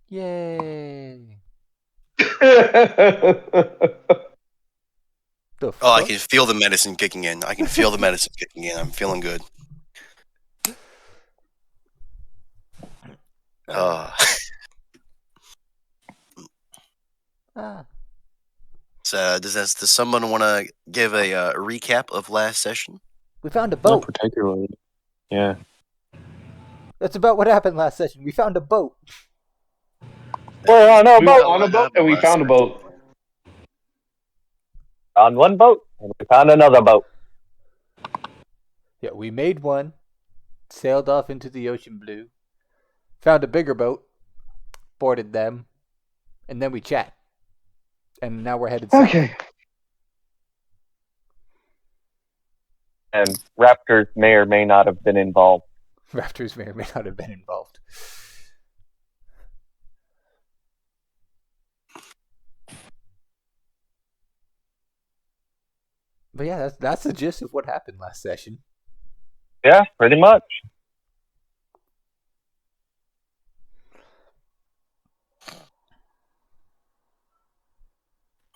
Yay! I The Oh, I fuck? can feel the medicine kicking in. I'm feeling good. Ah. So, does someone want to give a recap of last session? We found a Not boat. particularly. Yeah. That's about what happened last session. We found a boat. We're on a We boat. found On a boat, and we last found a boat. On one boat, and we found another boat. Yeah, we made one, sailed off into the ocean blue, found a bigger boat, boarded them, and then we chat. And now we're headed south. Okay. And raptors may or may not have been involved. Raptors may or may not have been involved. But yeah, that's the gist of what happened last session. Yeah, pretty much.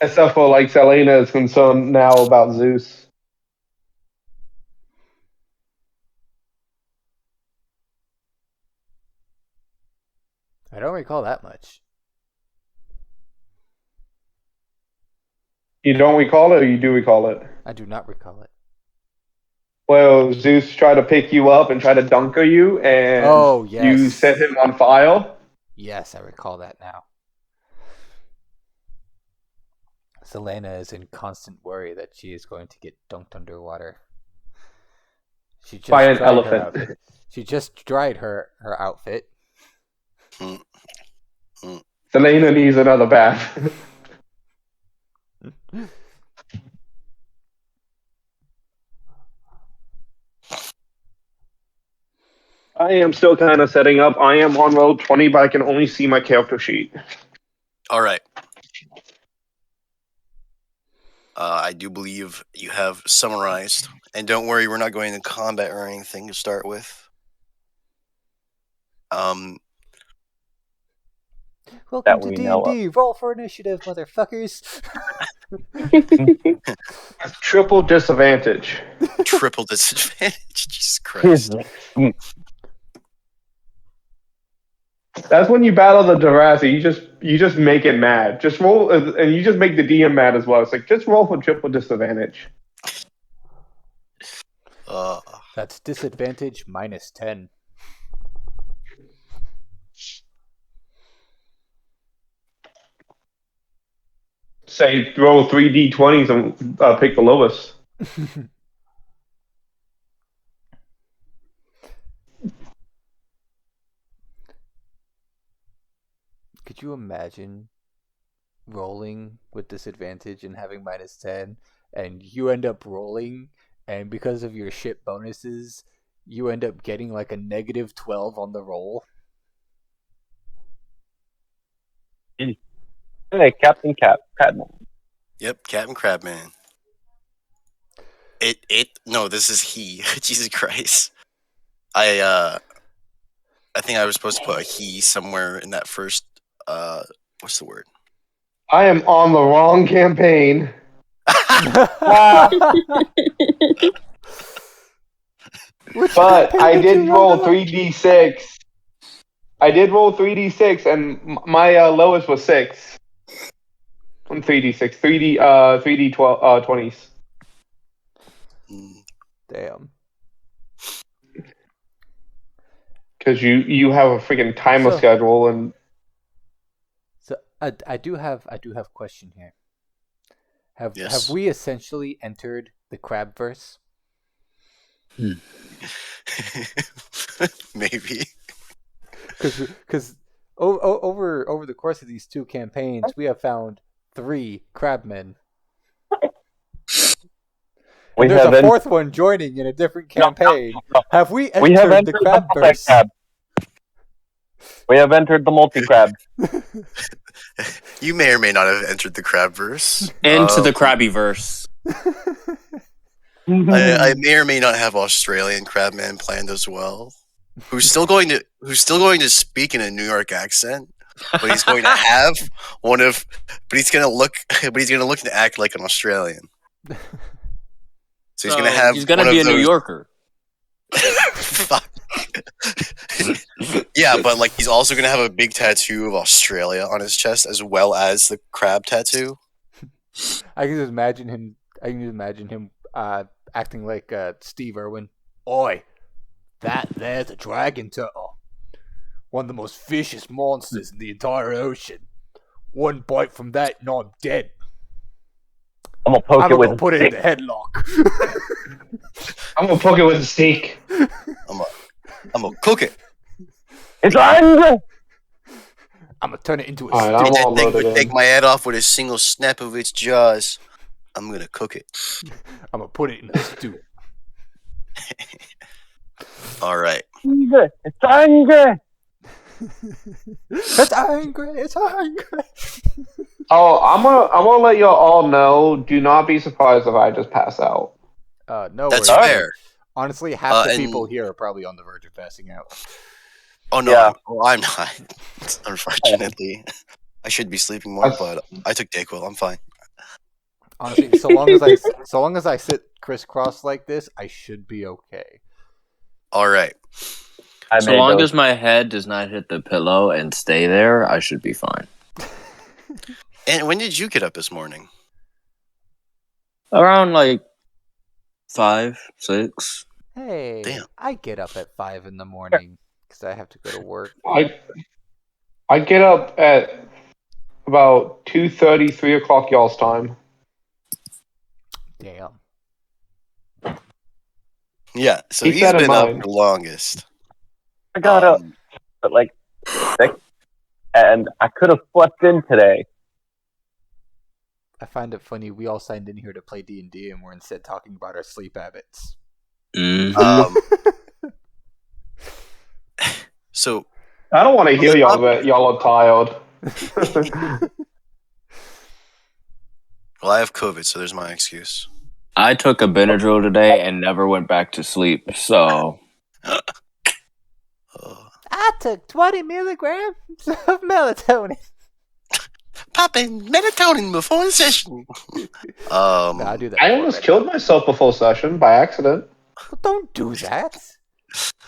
Except for like Selena is concerned now about Zeus. I don't recall that much. You don't recall it, or you do recall it? I do not recall it. Well, Zeus tried to pick you up and try to dunker you, and Oh, yes. you set him on fire. Yes, I recall that now. Selena is in constant worry that she is going to get dunked underwater. She just By an dried her elephant. outfit. She just dried her outfit. Selena needs another bath. I am still kind of setting up. I am on roll 20, but I can only see my character sheet. All right. I do believe you have summarized, and don't worry, we're not going to combat or anything to start with. Welcome That to we know D&D. Roll for initiative, motherfuckers. That's triple disadvantage. Triple disadvantage. Jesus Christ. That's when you battle the Jurassic. You just make it mad. Just roll, and you just make the DM mad as well. It's like just roll for triple disadvantage. That's disadvantage minus 10. Say roll 3d20s and pick the lowest. Could you imagine rolling with disadvantage and having minus 10, and you end up rolling, and because of your shit bonuses, you end up getting like a negative 12 on the roll? Hey, Captain Crabman. Yep, Captain Crabman. No, this is he. Jesus Christ. I think I was supposed to put a he somewhere in that first, what's the word? I am on the wrong campaign. But I did roll 3d6. I did roll 3d6, and my lowest was 6. On 3d6, 3d 20s. Damn. Because you have a freaking timer schedule, and so I do have a question here. Have Yes. we essentially entered the Crabverse? Maybe. Because over the course of these two campaigns, we have found 3 crabmen. And there's a fourth one joining in a different campaign. No. Have we entered the Crabverse? We have entered the multi-crab. You may or may not have entered the Crabverse. Into the Krabbyverse. I may or may not have Australian Crabman planned as well. Who's still going to speak in a New York accent? but he's going to have one of. But he's gonna look. But he's gonna look and act like an Australian. So he's gonna have. He's gonna one be of a New those- Yorker. Fuck. Yeah, but like he's also gonna have a big tattoo of Australia on his chest as well as the crab tattoo. I can just imagine him. Acting like Steve Irwin. Oi, that there's a dragon turtle. One of the most vicious monsters in the entire ocean. One bite from that, and I'm dead. I'm gonna poke I'm it with gonna a put it in stick. the headlock. I'm gonna poke it with a steak. I'm gonna cook it. It's angry. I'm gonna turn it into a Alright, steak. I'm all That thing loaded would take in. my head off with a single snap of its jaws. I'm gonna cook it. I'm gonna put it in a stew. All right. It's angry. It's angry. It's angry. Oh, I'm gonna let y'all all know. Do not be surprised if I just pass out. No That's worries. fair. Honestly, half the and- people here are probably on the verge of passing out. Oh no, Yeah. I'm not. Unfortunately, I should be sleeping more, but I took Dayquil. I'm fine. Honestly, so long as I sit crisscross like this, I should be okay. All right. I So made long those. as my head does not hit the pillow and stay there, I should be fine. And when did you get up this morning? Around like 5, 6. Hey, Damn. I get up at 5 in the morning because I have to go to work. I get up at about 2:30, 3 o'clock y'all's time. Damn. Yeah, so Keep he's that in been up mind. the longest. I got up Um, at like 6, and I could have slept in today. I find it funny. We all signed in here to play D&D, and we're instead talking about our sleep habits. Um, so I don't want to hear y'all that y'all are tired. well, I have COVID, so there's my excuse. I took a Benadryl today and never went back to sleep. So I took 20 milligrams of melatonin. Popping melatonin before the session. No, I do that. I before almost bed. killed myself before session by accident. Well, don't do that.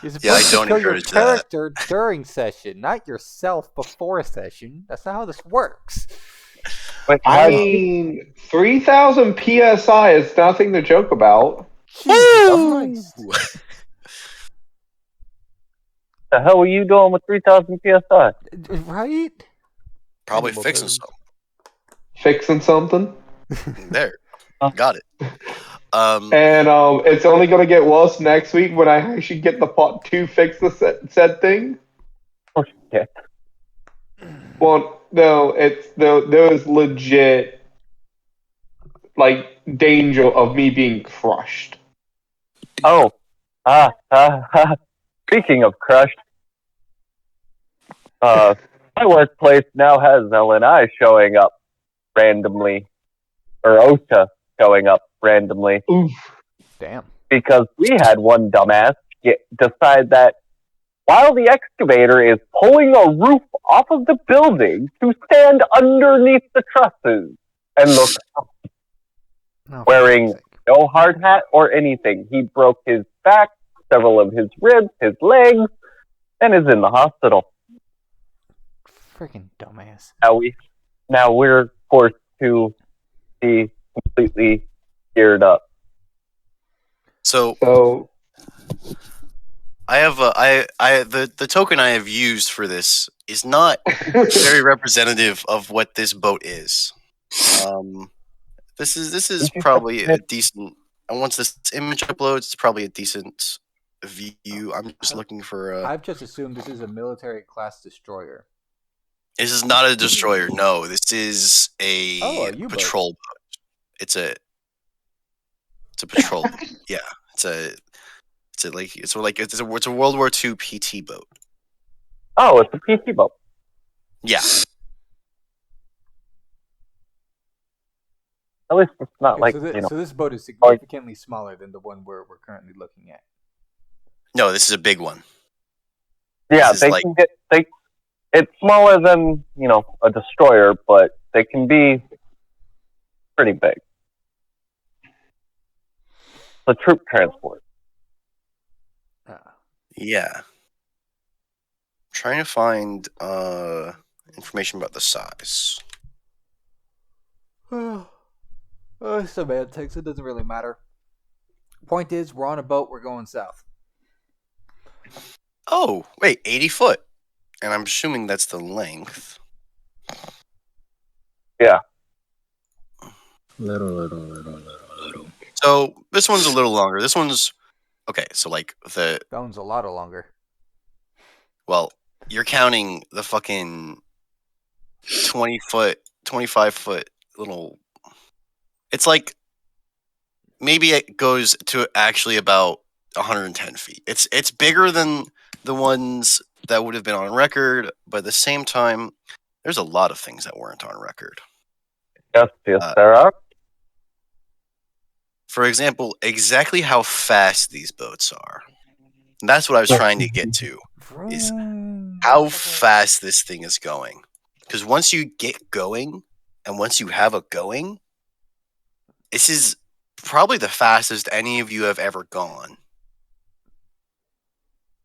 You're supposed Yeah, I to don't kill your encourage that. character during session, not yourself before session. That's not how this works. Wait, I mean, 3,000 PSI is nothing to joke about. Jesus Christ. the hell were you doing with 3,000 PSI? Right? Probably Animal fixing toads. something. Fixing something. There. Got it. And it's only going to get worse next week when I actually get the part 2 fix the said thing. Oh shit! Well, no, there is legit like danger of me being crushed. Oh, speaking of crushed, my workplace now has L&I showing up randomly, or OSHA showing up randomly, Oof. Damn. because we had one dumbass decide that while the excavator is pulling a roof off of the building to stand underneath the trusses and look Oh, for Wearing- fuck's sake. no hard hat or anything. He broke his back, several of his ribs, his legs, and is in the hospital. Freaking dumbass. Now we're forced to be completely geared up. So So I have the token I have used for this is not very representative of what this boat is. This is probably a decent. And once this image uploads, it's probably a decent view. I'm just looking for a. I've just assumed this is a military class destroyer. This is not a destroyer. No, this is a Oh, a U-boat. patrol boat. It's a patrol boat. Yeah, it's a World War II PT boat. Oh, it's a PT boat. Yeah, At least it's not Okay, like, so this boat is significantly smaller than the one we're currently looking at. no, this is a big one. yeah, this is they like- can get It's smaller than, a destroyer, but they can be pretty big. It's a troop transport. Yeah. Trying to find information about the size. Semantics, it doesn't really matter. Point is, we're on a boat, we're going south. Oh, wait, 80 foot. And I'm assuming that's the length. Yeah. Little. So this one's a little longer. This one's okay. So like That one's a lot longer. well, you're counting the fucking 20 foot, 25 foot little. It's like maybe it goes to actually about 110 feet. It's bigger than the ones that would have been on record, but at the same time, there's a lot of things that weren't on record. Yes, there are. For example, exactly how fast these boats are. And that's what I was trying to get to, is how fast this thing is going. Because once you get going, and once you have a going, this is probably the fastest any of you have ever gone.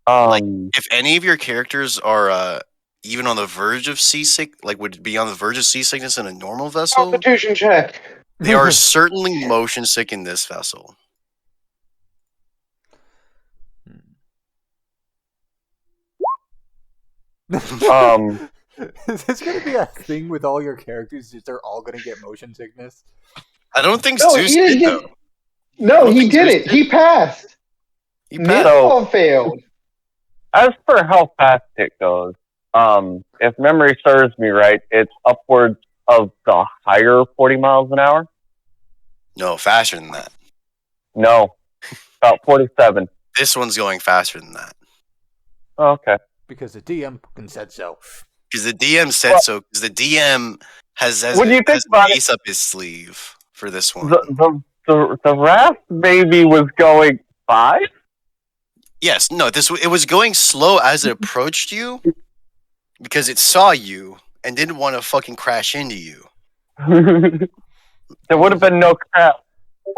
If any of your characters are even on the verge of seasick, like would be on the verge of seasickness in a normal vessel, Constitution check. they are certainly motion sick in this vessel. Is this going to be a thing with all your characters? Is they're all going to get motion sickness? I don't think No, Zeus he didn't did, get. though. No, he didn't. He passed. He passed. Midball failed. As for how fast it goes, if memory serves me right, it's upwards of the higher 40 miles an hour. No, faster than that. No, about 47. This one's going faster than that. Oh, okay. Because the DM fucking said so. Because the DM said so. Because the DM has When you think has about an ace up his sleeve for this one. The raft maybe was going 5? Yes, no, it was going slow as it approached you because it saw you and didn't want to fucking crash into you. There would have been no crap.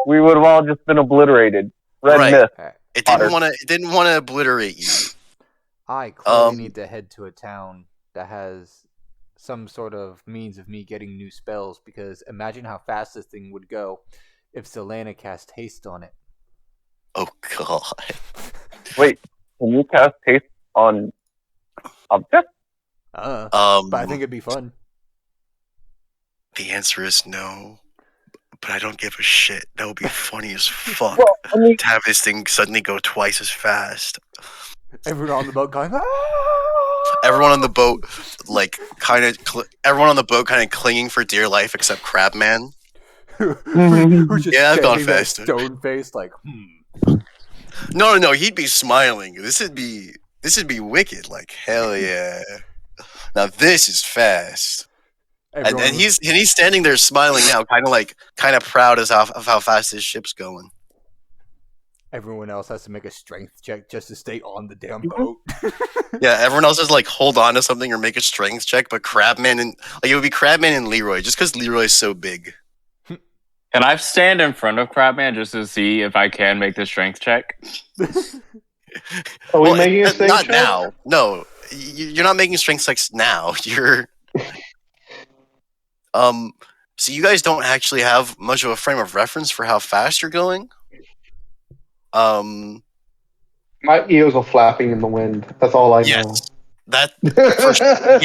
We would have all just been obliterated. Red mist. It didn't want to obliterate you. I clearly need to head to a town that has some sort of means of me getting new spells, because imagine how fast this thing would go if Selena cast haste on it. Oh god. Wait, can you cast haste on objects? But I think it'd be fun. The answer is no. But I don't give a shit. That would be funny as fuck Well, to have this thing suddenly go twice as fast. Everyone on the boat going, ah! Everyone on the boat, everyone on the boat kind of clinging for dear life, except Crabman. Who's just I've gone standing there faster. stone faced, like, No, he'd be smiling. This would be wicked. Like, hell yeah. Now this is fast. And he's standing there smiling now, kind of proud of how fast his ship's going. Everyone else has to make a strength check just to stay on the damn boat. Yeah, everyone else has to hold on to something or make a strength check, but Crabman and it would be Crabman and Leroy, just because Leroy's so big. Can I stand in front of Crabman just to see if I can make the strength check? Are we making a strength not check? now. No, you're not making strength checks now. You're So you guys don't actually have much of a frame of reference for how fast you're going. My ears are flapping in the wind. That's all I know. That for sure,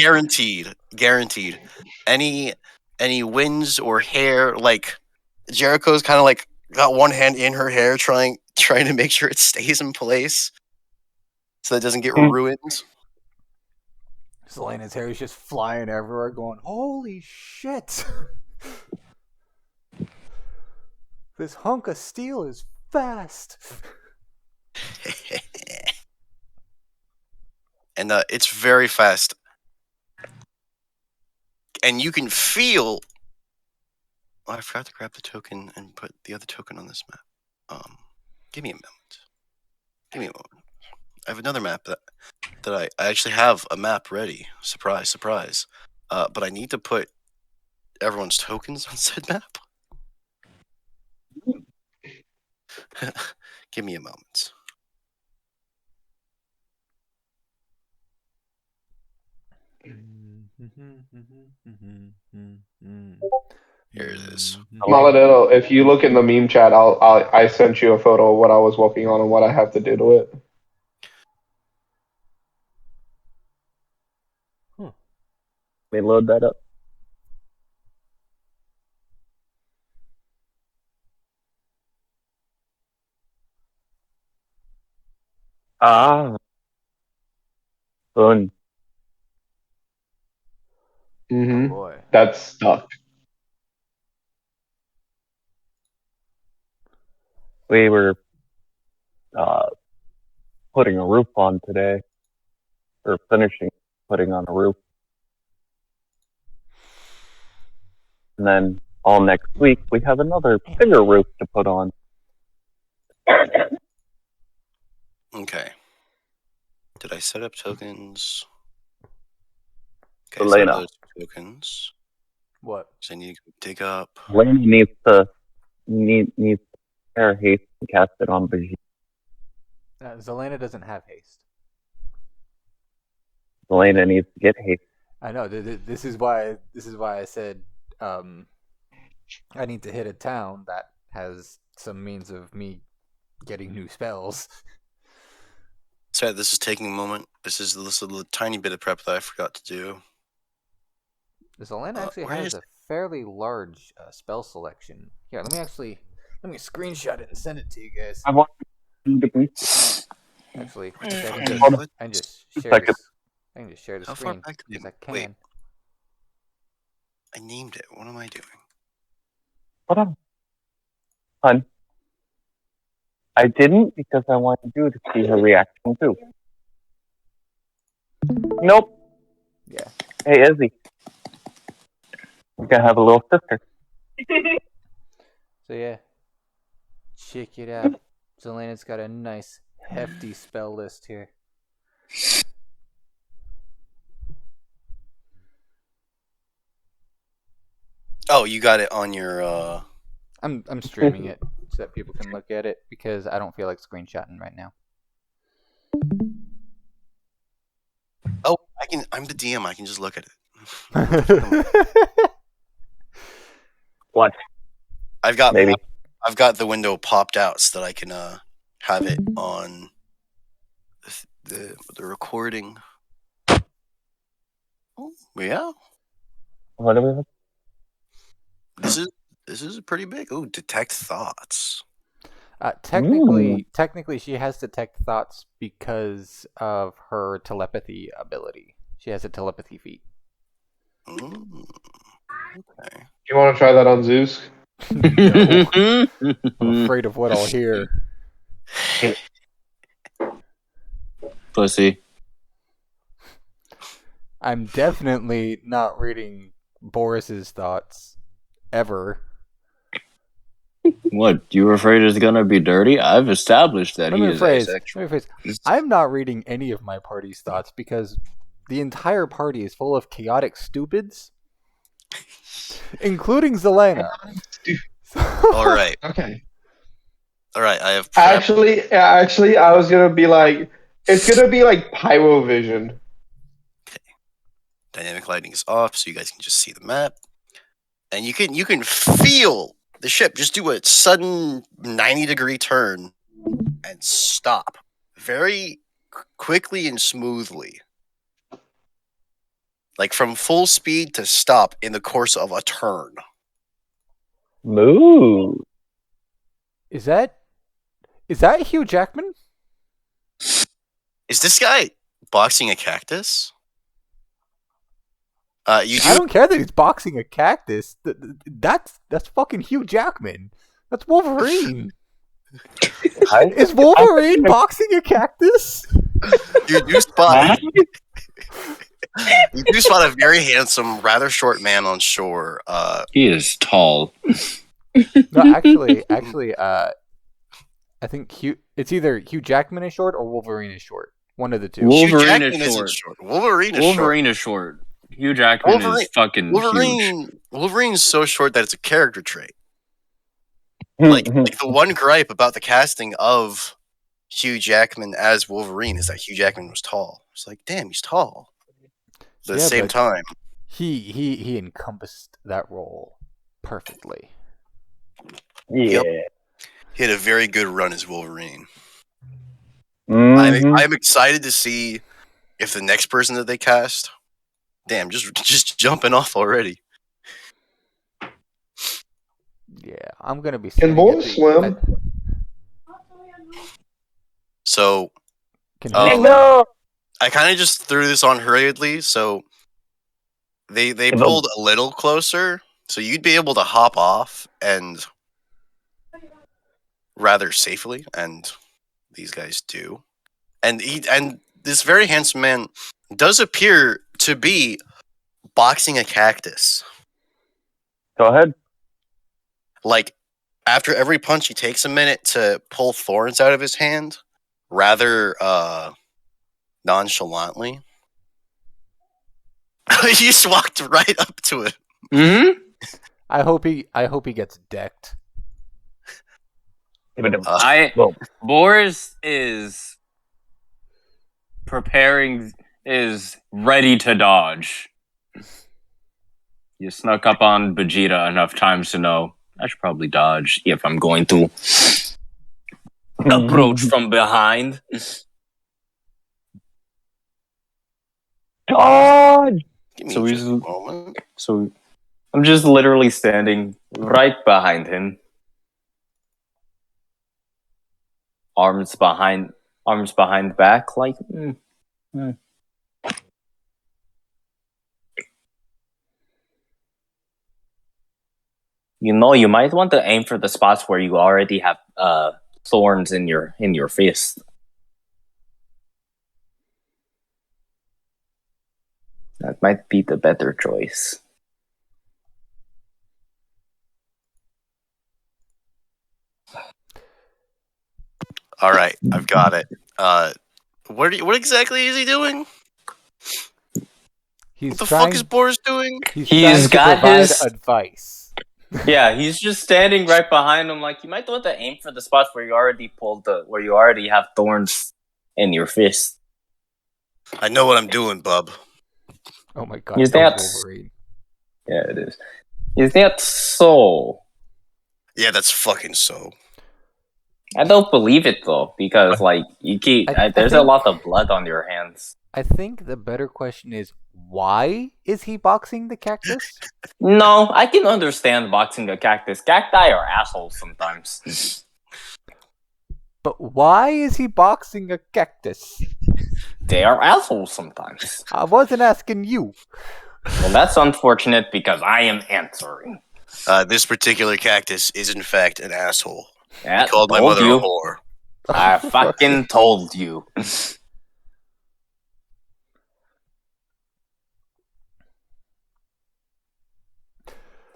guaranteed. Any winds or hair, like Jericho's kind of got one hand in her hair, trying to make sure it stays in place so that it doesn't get ruined. Selena's hair is just flying everywhere, going, holy shit! This hunk of steel is fast! And it's very fast. And you can feel... Oh, I forgot to grab the token and put the other token on this map. Give me a moment. another map that I actually have a map ready. Surprise, surprise. But I need to put everyone's tokens on said map. Give me a moment. Here it is. Maladetto, if you look in the meme chat, I sent you a photo of what I was working on and what I have to do to it. Let me load that up. Ah. Fun. Mm-hmm. Oh boy. That's stuck. We were putting a roof on today. Or finishing putting on a roof. And then all next week we have another bigger roof to put on. Okay. Did I set up tokens? Okay, Elena. set up those tokens. What? So I need to dig up. Lane needs to pair haste and cast it on Brigitte. Zelena doesn't have haste. Elena needs to get haste. I know. This is why I said I need to hit a town that has some means of me getting new spells. Sorry, this is taking a moment. This is a tiny bit of prep that I forgot to do. Zelena actually where has is a fairly large spell selection. Here, let me screenshot it and send it to you guys. I want to do Actually, Where the I fuck can is just, it? I can just share Second. this. I can just share the How far screen back did because I can. wait. I named it. What am I doing? Hold on. Hun. I didn't because I wanted you to see her reaction too. Nope. Yeah. Hey, Izzy. You're gonna have a little sister. So yeah, check it out. Zelena's got a nice hefty spell list here. Oh, you got it on your. I'm streaming it so that people can look at it because I don't feel like screenshotting right now. Oh, I can. I'm the DM. I can just look at it. What? I've got Maybe. I've got the window popped out so that I can have it on the recording. Oh, yeah. What are we looking? This is pretty big. Oh, detect thoughts. Technically, she has detect thoughts because of her telepathy ability. She has a telepathy feat. Mm, okay. You want to try that on Zeus? No. I'm afraid of what I'll hear. Pussy. I'm definitely not reading Boris's thoughts ever. What? You were afraid it's gonna be dirty? I've established that Let he me is rephrase. asexual. I'm not reading any of my party's thoughts because the entire party is full of chaotic stupids, including Zelena. All right. Okay. All right. I have prepped. Actually, I was gonna be like, it's gonna be like Pyrovision. Dynamic lighting is off, so you guys can just see the map, and you can feel the ship just do a sudden 90-degree turn and stop very quickly and smoothly, like from full speed to stop in the course of a turn. Moo. Is that Hugh Jackman? Is this guy boxing a cactus? You do. I don't care that he's boxing a cactus. That's fucking Hugh Jackman. That's Wolverine. Is Wolverine boxing a cactus? You do spot. You do spot a very handsome, rather short man on shore. He is tall. No, actually, I think it's either Hugh Jackman is short or Wolverine is short. One of the two. Hugh Wolverine Jackman is isn't short. short. Wolverine is Wolverine is short. Hugh Jackman is fucking huge. Wolverine's so short that it's a character trait. Like the one gripe about the casting of Hugh Jackman as Wolverine is that Hugh Jackman was tall. It's like, damn, he's tall. But at the same time, he encompassed that role perfectly. Yeah. Yep. He had a very good run as Wolverine. Mhm. I'm excited to see if the next person that they cast. Damn, just jumping off already. Yeah, I'm gonna be. Can boys swim? So, Can No. I kind of just threw this on hurriedly. So they pulled a little closer, so you'd be able to hop off and rather safely, and these guys do. And this very handsome man does appear to be boxing a cactus. Go ahead. Like, after every punch, he takes a minute to pull thorns out of his hand, rather nonchalantly. He just walked right up to it. Mm-hmm. I hope he gets decked. Boris is preparing, is ready to dodge. You snuck up on Vegeta enough times to know I should probably dodge if I'm going to approach from behind. Dodge! Give me So just a moment. So I'm just literally standing right behind him. Arms behind back, like. You know, you might want to aim for the spots where you already have thorns in your fist. That might be the better choice. All right, I've got it. What exactly is he doing? What the fuck is Boris doing? He's trying to provide advice. Yeah, he's just standing right behind him. Like, you might want to aim for the spots where you already have thorns in your fist. I know what I'm doing, bub. Oh my god, Is that Wolverine? Yeah, it is. Is that so? Yeah, that's fucking so. I don't believe it though, because like there's a lot of blood on your hands. I think the better question is, why is he boxing the cactus? No, I can understand boxing a cactus. Cacti are assholes sometimes. But why is he boxing a cactus? They are assholes sometimes. I wasn't asking you. Well, that's unfortunate because I am answering. This particular cactus is in fact an asshole. Yeah, he called my mother a whore. I fucking told you.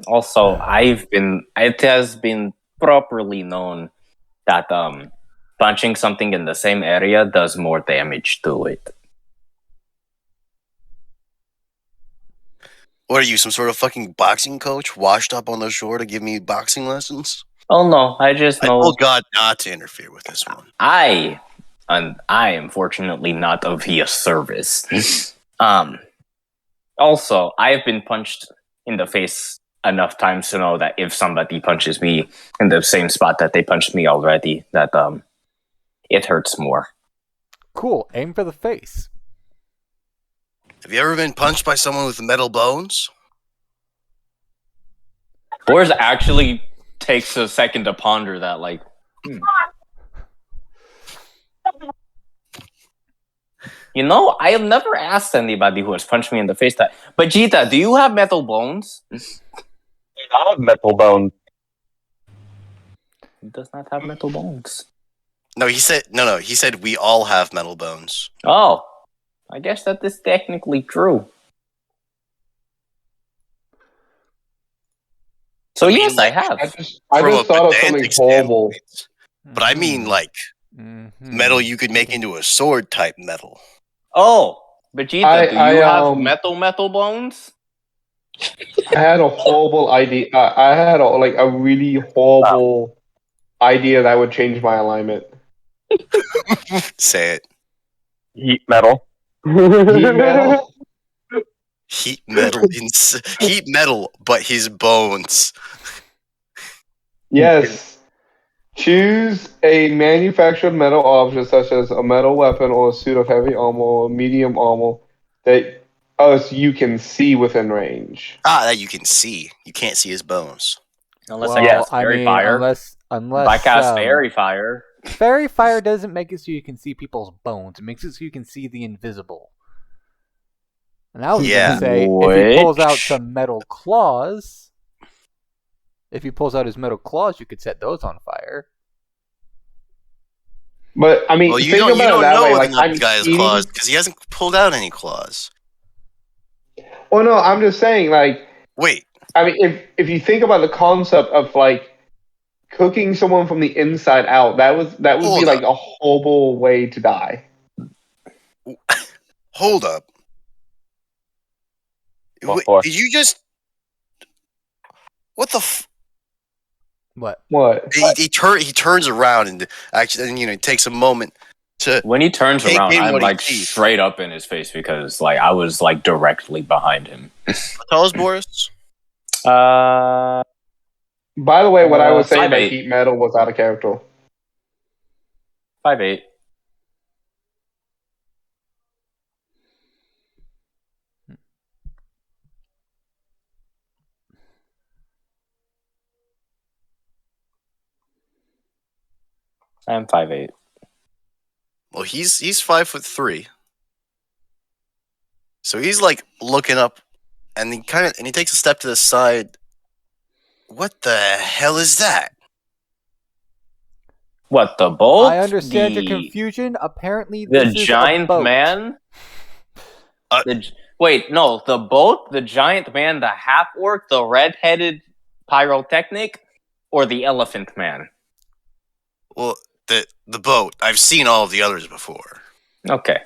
Also, it has been properly known that punching something in the same area does more damage to it. What are you, some sort of fucking boxing coach washed up on the shore to give me boxing lessons? Oh no, I just know. I told God not to interfere with this one. I am fortunately not of his service. Also, I have been punched in the face enough times to know that if somebody punches me in the same spot that they punched me already, that it hurts more. Cool. Aim for the face. Have you ever been punched by someone with metal bones? Boris actually takes a second to ponder that, like, You know, I have never asked anybody who has punched me in the face that, Vegeta, do you have metal bones? I have metal bones. He does not have metal bones. No, he said we all have metal bones. Oh, I guess that is technically true. So yes, I have. I just thought of something horrible. But I mean, like, Metal you could make into a sword type metal. Oh, Vegeta, do you have I metal bones? had a horrible idea. I had a really horrible idea that would change my alignment. Say it. Heat metal. Heat metal. Heat metal, but his bones. Yes. Choose a manufactured metal object such as a metal weapon or a suit of heavy armor or medium armor that you can see within range. That you can see. You can't see his bones. Unless Well, I cast I fairy mean, fire. unless If I cast fairy fire. fairy fire doesn't make it so you can see people's bones. It makes it so you can see the invisible. And I was Yeah. gonna say, if he pulls out Which- some metal claws, if he pulls out his metal claws, you could set those on fire. But I mean, Well, you think don't about it that know way. the Like I'm guy's eating. claws because he hasn't pulled out any claws. Well, no, I'm just saying. Like, Wait, I mean, if you think about the concept of like cooking someone from the inside out, that would Hold be like up. a horrible way to die. hold up. What for? Did you just? What the? What? What? He turns around and actually, and, takes a moment to. When he turns Take around, in I'm what he like sees. straight up in his face because like I was like directly behind him. Tell us, Boris. By the way, what I was saying that 5'8". heat metal was out of character. 5'8". I'm 5'8". Well, he's 5'3", so he's like looking up, and he takes a step to the side. What the hell is that? What, the bolt? I understand your The- confusion. Apparently, The this is a giant boat. man? Uh, Wait, no, the boat, the giant man, the half orc, the red-headed pyrotechnic, or the elephant man? Well, the boat. I've seen all of the others before. Okay.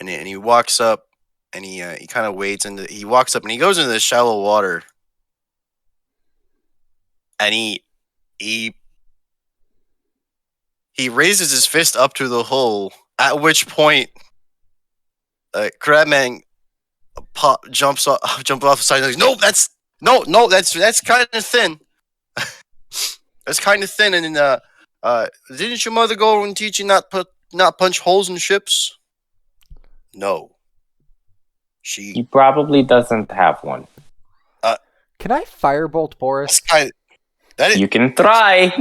And he walks up, and he kind of wades into. He walks up and he goes into the shallow water, and he raises his fist up to the hole. At which point, Crabman jumps off the side. And goes, no, that's kind of thin. That's kind of thin. And didn't your mother go and teach you not punch holes in ships? No. He probably doesn't have one. Can I firebolt Boris? You can try.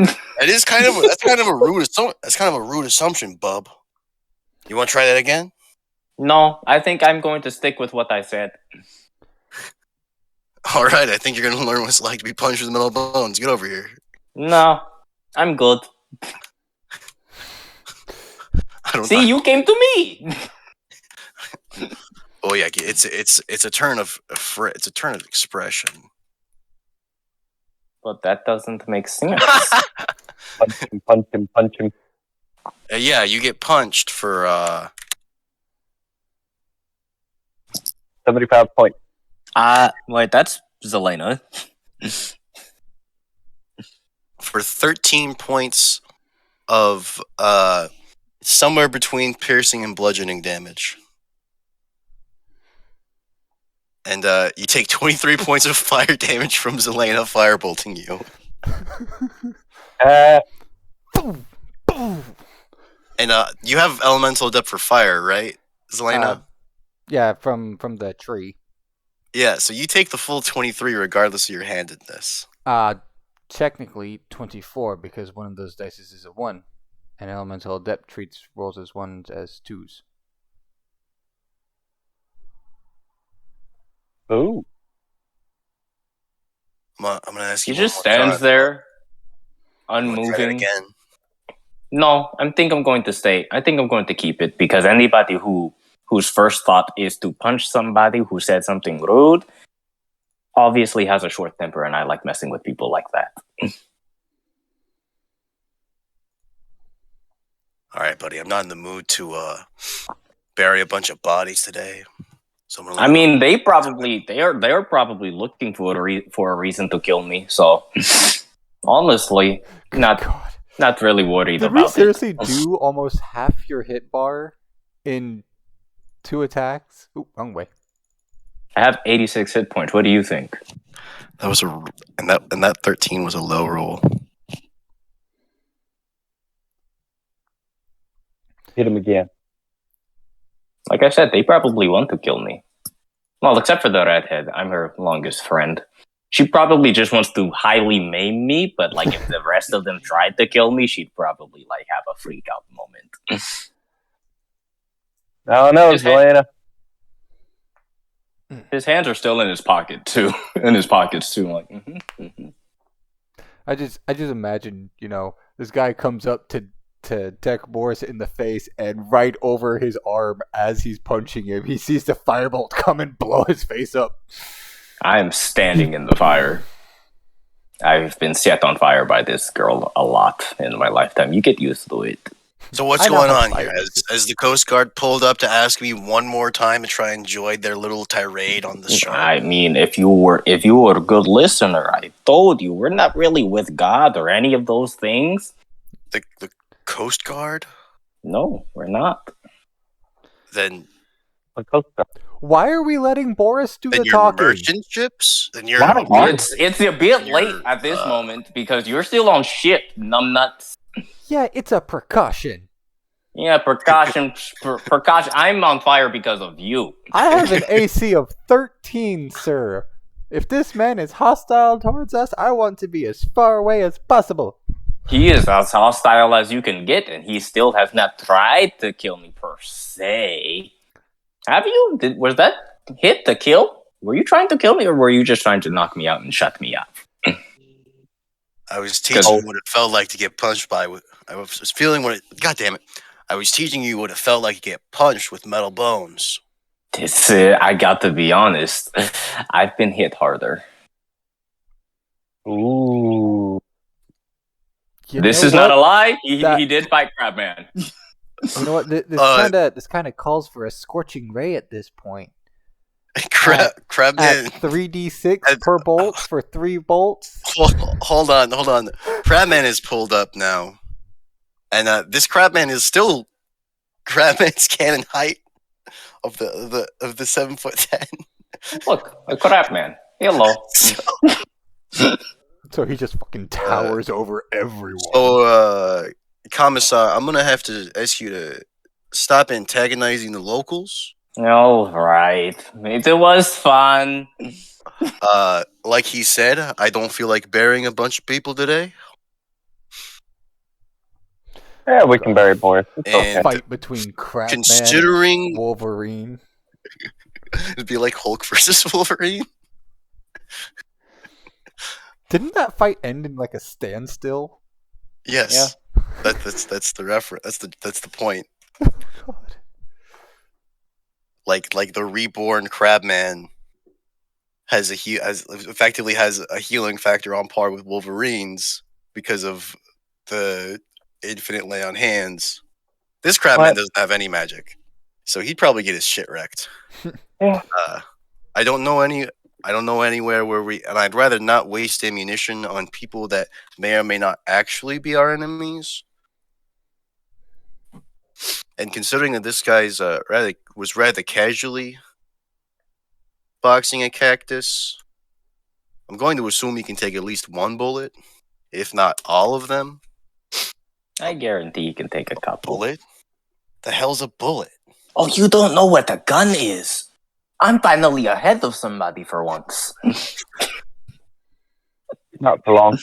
That's kind of a rude assumption, bub. You want to try that again? No, I think I'm going to stick with what I said. All right, I think you're going to learn what it's like to be punched with metal bones. Get over here. No, I'm good. See, you came to me. Oh yeah, it's a turn of expression. But that doesn't make sense. Punch him. Yeah, you get punched for 75 points. Wait, that's Zelena. for 13 points of somewhere between piercing and bludgeoning damage. And you take 23 points of fire damage from Zelena firebolting you. And you have elemental adept for fire, right, Zelena? Yeah, from the tree. Yeah, so you take the full 23 regardless of your handedness. Technically 24 because one of those dice is a 1, and elemental adept treats rolls as 1s as 2s. Ooh. I'm gonna ask you. He just stands there, You wanna try that unmoving. again. No, I think I'm going to stay. I think I'm going to keep it because anybody who whose first thought is to punch somebody who said something rude, obviously has a short temper, and I like messing with people like that. All right, buddy. I'm not in the mood to bury a bunch of bodies today. So I mean, they are probably looking for a reason to kill me. So honestly, not really worried Did about we seriously do almost half your hit bar in 2 attacks? Ooh, wrong way. I have 86 hit points. What do you think? That was and that 13 was a low roll. Hit him again. Like I said, they probably want to kill me. Well, except for the redhead. I'm her longest friend. She probably just wants to highly maim me, but like if the rest of them tried to kill me, she'd probably like have a freak out moment. Oh no, His Zelena. His hands are still in his pocket too. In his pockets too. Like, I just imagine, this guy comes up to deck Boris in the face, and right over his arm as he's punching him, he sees the firebolt come and blow his face up. I am standing in the fire. I've been set on fire by this girl a lot in my lifetime. You get used to it. So what's going on here? Has the Coast Guard pulled up to ask me one more time to try and join their little tirade on the show? I mean, if you were a good listener, I told you we're not really with God or any of those things. The Coast Guard? No, we're not. Then The Coast Guard. Why are we letting Boris do the you're talking? merchant ships? Then you're It's a bit late at this moment because you're still on ship, numbnuts. Yeah, it's a precaution. Yeah, precaution. I'm on fire because of you. I have an AC of 13, sir. If this man is hostile towards us, I want to be as far away as possible. He is as hostile as you can get, and he still has not tried to kill me per se. Have you? Was that hit to kill? Were you trying to kill me, or were you just trying to knock me out and shut me up? I was teaching you what it felt like to get punched by. I was feeling what it. God damn it! I was teaching you what it felt like to get punched with metal bones. I got to be honest. I've been hit harder. Ooh. This is not a lie. He did fight Crabman. You know what? This kind of calls for a scorching ray at this point. Crabman at 3d6 per bolt for 3 bolts. Hold on. Crabman is pulled up now, and this Crabman is still Crabman's cannon height of the 7'10". Look, a Crabman. Hello. So he just fucking towers over everyone. So, Commissar, I'm gonna have to ask you to stop antagonizing the locals. All right. It was fun. Like he said, I don't feel like burying a bunch of people today. Yeah, we can bury Boris. And fight between Crabman and Wolverine. It'd be like Hulk versus Wolverine. Didn't that fight end in like a standstill? Yes. Yeah. That's the reference. That's the point. God. Like the reborn Crabman effectively has a healing factor on par with Wolverine's because of the infinite lay on hands. This Crabman doesn't have any magic, so he'd probably get his shit wrecked. Yeah. I don't know anywhere where and I'd rather not waste ammunition on people that may or may not actually be our enemies. And considering that this guy's was rather casually boxing a cactus, I'm going to assume he can take at least one bullet, if not all of them. I guarantee you can take a couple. Bullet? The hell's a bullet? Oh, you don't know what a gun is. I'm finally ahead of somebody for once. Not for long.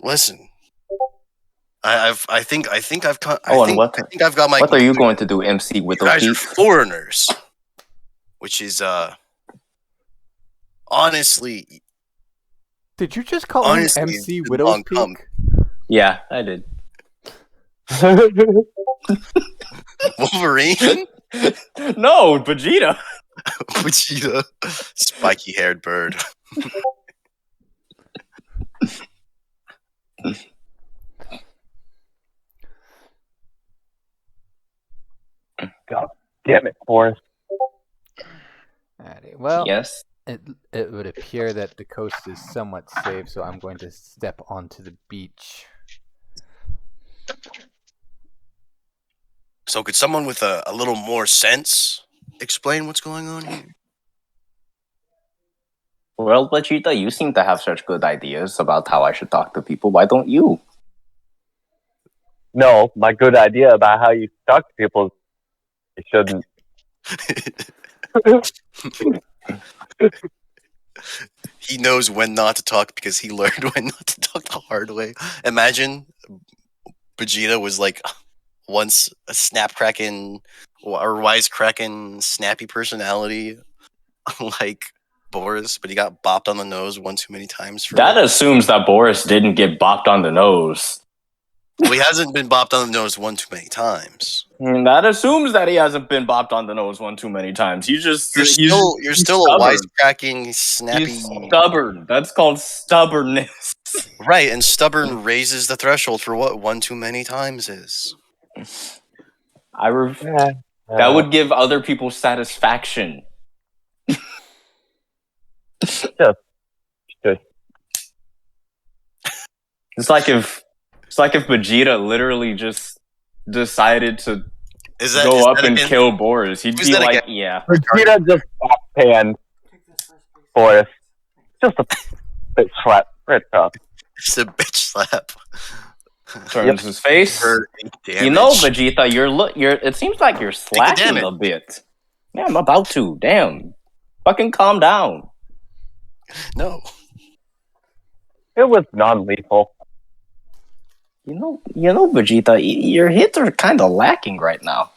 Listen, I think I've got my. What are you going to do, MC with you guys are foreigners, which is honestly. Did you just call him MC Widow's Peak? Yeah, I did. Wolverine? No, Vegeta. Vegeta, spiky-haired bird. God damn it, Forrest. Alrighty, well, Yes. it would appear that the coast is somewhat safe, so I'm going to step onto the beach. So could someone with a little more sense explain what's going on here? Well, Vegeta, you seem to have such good ideas about how I should talk to people. Why don't you? No, my good idea about how you talk to people, you shouldn't. He knows when not to talk because he learned when not to talk the hard way. Imagine Vegeta was like once a snapcracking or wisecracking, snappy personality like Boris, but he got bopped on the nose one too many times for That it. assumes that Boris didn't get bopped on the nose. Well, he hasn't been bopped on the nose one too many times. That assumes that he hasn't been bopped on the nose one too many times. You're You're still still a stubborn. wisecracking, snappy. He's stubborn. That's called stubbornness. Right, and stubborn raises the threshold for what one too many times is. That would give other people satisfaction. Just. It's like if Vegeta literally just decided to go up and kill Boris. He'd Who's be that like, again? yeah. Vegeta just offhand Forrest. Just a bit slap. Right up. It's a bitch slap. Turns his face. You know, Vegeta, you're. It seems like you're slacking a bit. Yeah, I'm about to. Damn. Fucking calm down. No. It was non-lethal. You know, Vegeta, your hits are kind of lacking right now.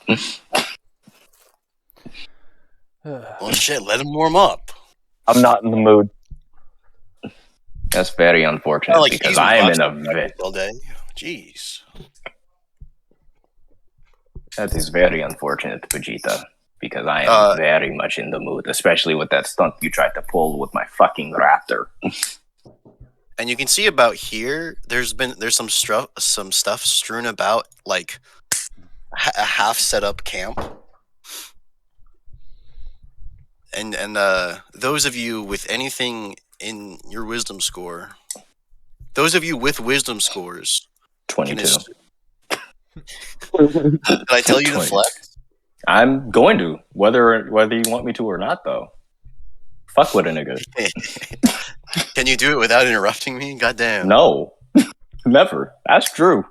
Well, shit, let him warm up. I'm not in the mood. That's very unfortunate because I am in a vet. All day. Jeez. That is very unfortunate, Vegeta, because I am very much in the mood, especially with that stunt you tried to pull with my fucking raptor. And you can see about here, there's some stuff strewn about, like a half set up camp. And those of you with anything in your wisdom score, those of you with wisdom scores, 22. Did I tell you to flex? I'm going to, whether you want me to or not, though. Fuck with a nigga. Can you do it without interrupting me? Goddamn. No. Never. That's true.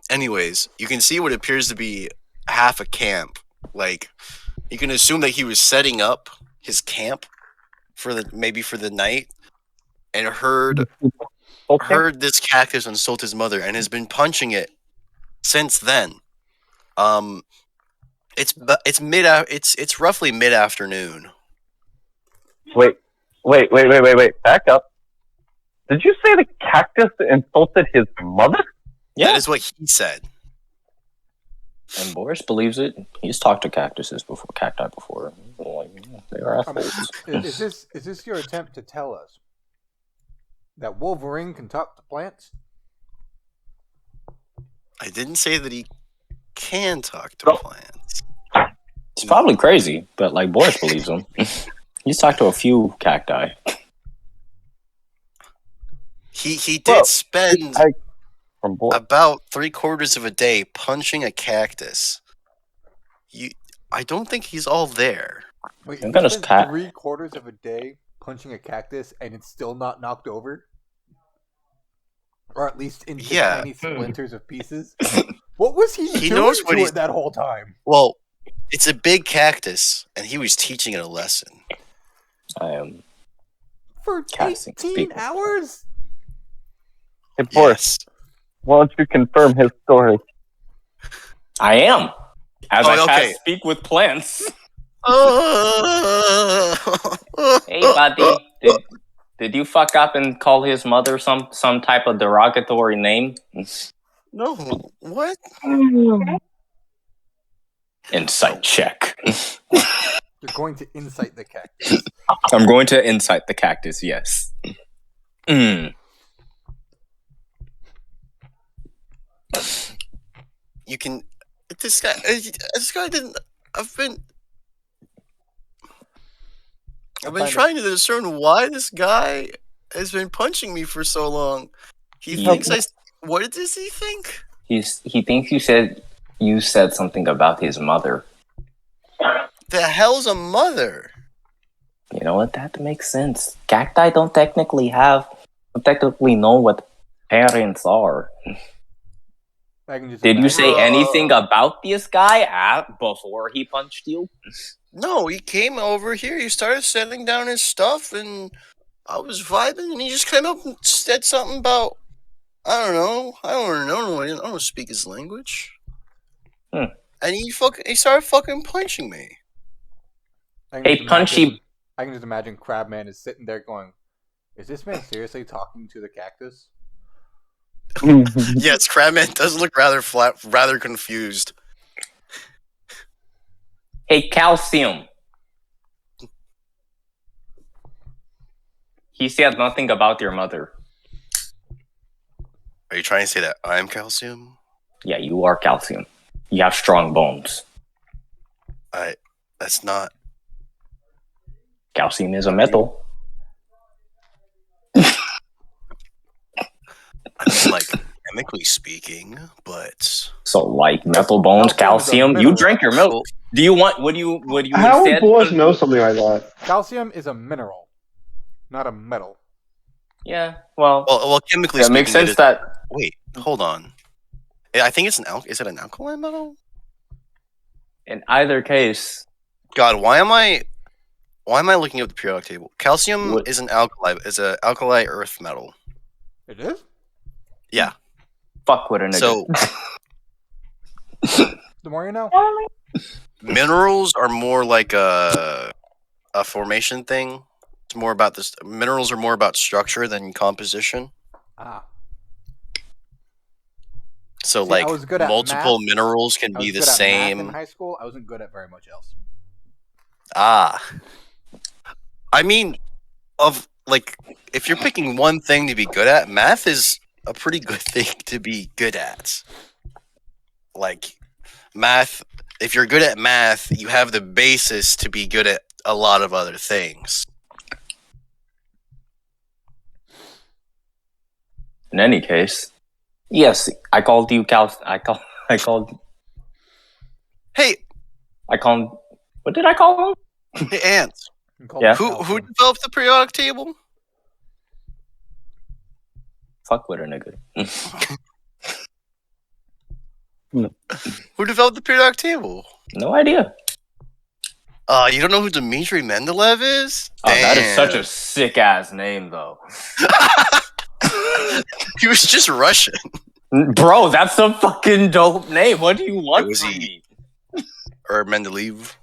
Anyways, you can see what appears to be half a camp. Like, you can assume that he was setting up his camp for the night, and heard this cactus insult his mother, and has been punching it since then. It's roughly mid-afternoon. Wait. Back up. Did you say the cactus insulted his mother? Yeah. That is what he said. And Boris believes it. He's talked to cacti before. They are assholes. Is this your attempt to tell us that Wolverine can talk to plants? I didn't say that he can talk to plants. It's probably crazy, but like Boris believes him. He's talked to a few cacti. He did spend about 3/4 of a day punching a cactus. I don't think he's all there. Wait, you spent 3/4 of a day punching a cactus and it's still not knocked over? Or at least into tiny splinters of pieces? What was he doing to it that whole time? Well, it's a big cactus, and he was teaching it a lesson. I am for 18 hours? Hey, Boris, why don't you confirm his story? I am. As I speak with plants. Hey, buddy. Did you fuck up and call his mother some type of derogatory name? No, what? Insight check. You're going to incite the cactus. I'm going to insight the cactus. Yes. Mm. You can. This guy didn't. I've been trying to discern why this guy has been punching me for so long. He thinks I. What does he think? He thinks you said something about his mother. The hell's a mother? You know what? That makes sense. Cacti don't technically know what parents are. Did you say anything about this guy before he punched you? No, he came over here. He started setting down his stuff, and I was vibing, and he just came up and said something about. I don't know. I don't speak his language. And he started fucking punching me. Hey, Punchy. I can just imagine Crabman is sitting there going, "Is this man seriously talking to the cactus?" Yes, Crabman does look rather confused. Hey, Calcium. He said nothing about your mother. Are you trying to say that I'm Calcium? Yeah, you are Calcium. You have strong bones. That's not. Calcium is a metal. I mean, like, chemically speaking, but. So, like, metal bones, calcium. You drink your milk. Do you want? Would you? How would boys know something like that? Calcium is a mineral, not a metal. Yeah. Well, chemically speaking, it makes sense that. Wait, hold on. I think it's Is it an alkaline metal? In either case. God, why am I looking up the periodic table? Calcium is an alkali. Is an alkali earth metal. It is? Yeah. Fuck with a nigga. So the more you know. Minerals are more like a formation thing. It's more about this. Minerals are more about structure than composition. Ah. So, See, multiple minerals can be the same. Math in high school, I wasn't good at very much else. Ah. I mean, if you're picking one thing to be good at, math is a pretty good thing to be good at. Like, math, if you're good at math, you have the basis to be good at a lot of other things. In any case, yes, I called you I called. Hey. What did I call him? Hey, Ants. Yeah. Who developed the periodic table? Fuck with a nigga. Who developed the periodic table? No idea. You don't know who Dmitry Mendeleev is? Oh, that is such a sick ass name, though. He was just Russian. Bro, that's a fucking dope name. What do you want from me? Or Mendeleev.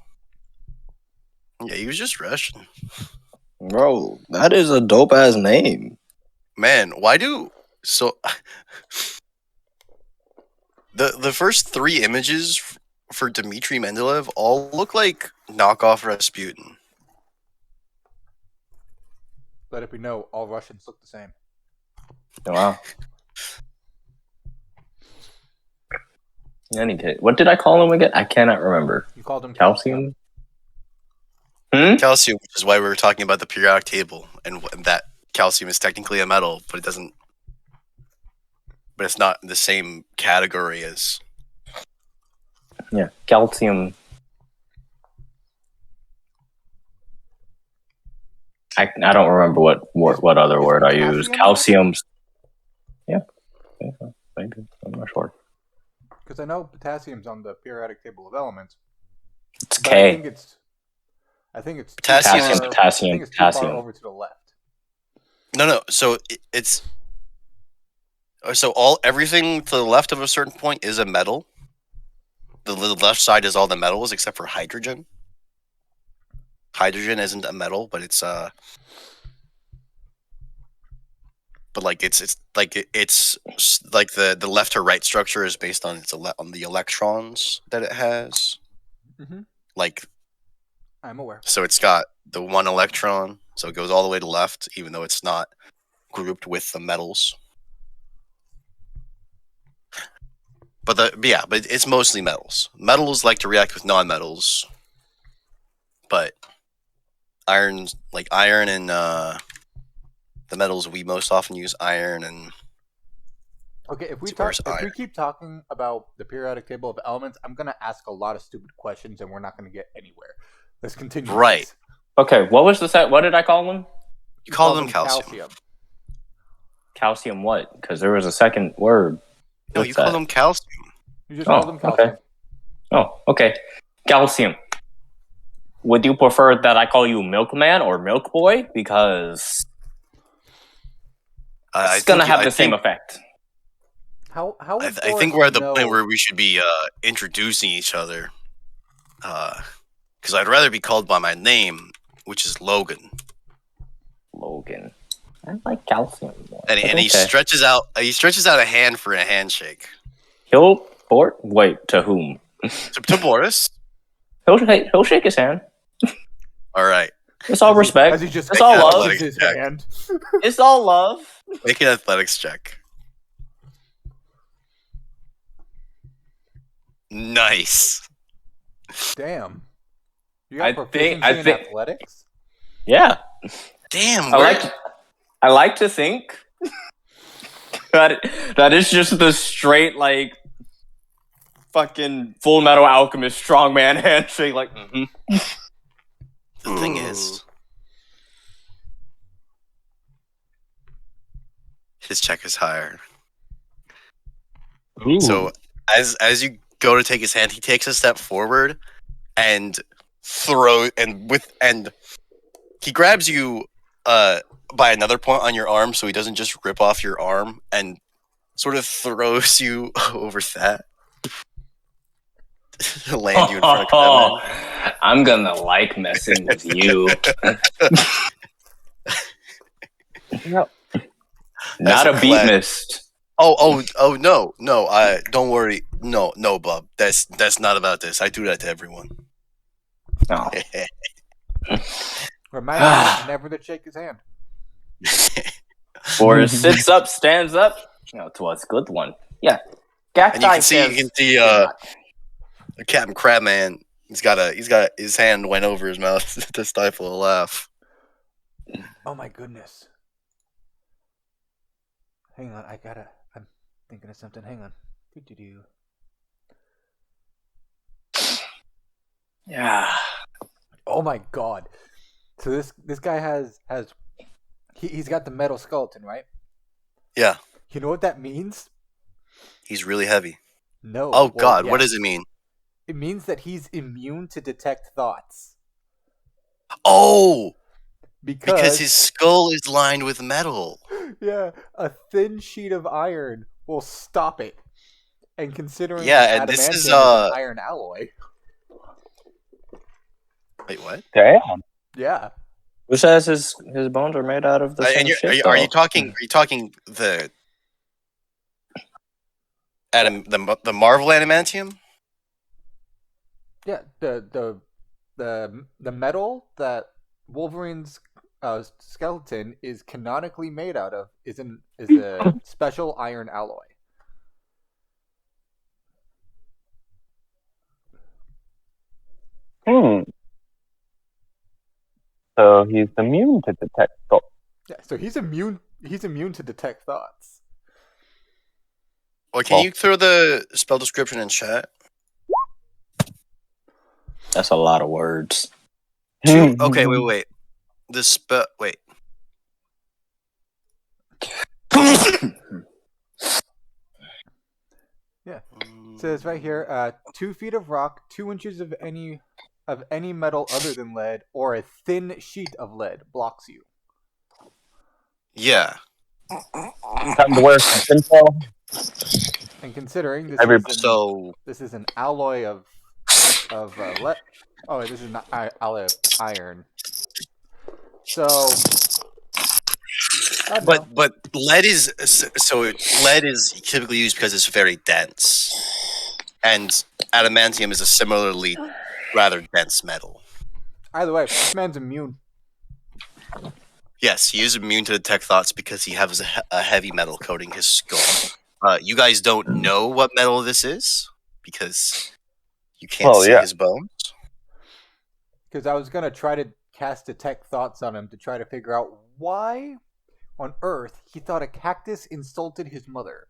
Yeah, he was just Russian. Bro, that is a dope ass name. Man, the first 3 images for Dmitry Mendeleev all look like knockoff Rasputin. Let it be known, all Russians look the same. Wow. In any case, what did I call him again? I cannot remember. You called him Calcium? Calcium, which is why we were talking about the periodic table, and that calcium is technically a metal, but it's not the same category as. Yeah, calcium. I don't remember what other word I used. Calcium. Yeah, maybe. I'm not sure. Because I know potassium's on the periodic table of elements. It's K. I think it's potassium. Too far over to the left. No. So it's. So everything to the left of a certain point is a metal. The left side is all the metals except for hydrogen. Hydrogen isn't a metal, but it's but like it's like it's like the left to right structure is based on on the electrons that it has. Mm-hmm. Like, I'm aware. so it's got the one electron, so it goes all the way to left, even though it's not grouped with the metals. But it's mostly metals. Metals like to react with non-metals, but iron and the metals we most often use, iron and Okay, if we iron. keep talking about the periodic table of elements, I'm gonna ask a lot of stupid questions, and we're not gonna get anywhere. Let's continue. Right. Please. Okay, what was the set? What did I call them? You call them calcium. Calcium what? Because there was a second word. No, you call them calcium. You just call them calcium. Okay. Oh, okay. Calcium. Would you prefer that I call you Milkman or Milk Boy? Because it's going to have the same effect. I think we're at the point where we should be introducing each other. Because I'd rather be called by my name, which is Logan. Logan. I like calcium more. And he stretches out a hand for a handshake. Wait, to whom? to Boris. He'll shake his hand. All right. It's all respect. It's all love. It's all love. Make an athletics check. Nice. Damn. You got proficiency in athletics? Yeah. Damn. I like to think that is just the straight like fucking Full Metal Alchemist strongman handshake. Like, The thing is, his check is higher. Ooh. So as you go to take his hand, he takes a step forward and he grabs you by another point on your arm, so he doesn't just rip off your arm, and sort of throws you over that. Land you in front of Clement. I'm gonna like messing with you. Not a beat missed. Oh no. Don't worry. No, Bob. That's not about this. I do that to everyone. Oh. Remind me never to shake his hand. Or sits up, stands up. Towards good one. Yeah. And you can see Captain Crabman. He's got his hand went over his mouth to stifle a laugh. Oh my goodness. Hang on, I'm thinking of something. Hang on. Yeah. Oh my god. So this guy has he's got the metal skeleton, right? Yeah. You know what that means? He's really heavy. No. Oh god, yes. What does it mean? It means that he's immune to detect thoughts. Oh! Because his skull is lined with metal. Yeah, a thin sheet of iron will stop it. And considering and this is an iron alloy. Wait, what? Damn. Yeah. Who says his bones are made out of the same shit? Are you talking the Marvel adamantium? Yeah, the metal that Wolverine's skeleton is canonically made out of is a special iron alloy. So he's immune to detect thoughts. Yeah, so he's immune to detect thoughts. Or can you throw the spell description in chat? That's a lot of words. Okay, wait. The spell. Wait. Yeah, it says right here, 2 feet of rock, 2 inches of any metal other than lead, or a thin sheet of lead blocks you. Yeah. Time to wear some tinfoil. And considering this is an alloy of lead. Oh, this is not alloy of iron. So But lead is lead is typically used because it's very dense, and adamantium is a similarly rather dense metal. Either way, this man's immune. Yes, he is immune to detect thoughts because he has a heavy metal coating his skull. You guys don't know what metal this is because you can't see his bones. Because I was gonna try to cast detect thoughts on him to try to figure out why on earth he thought a cactus insulted his mother.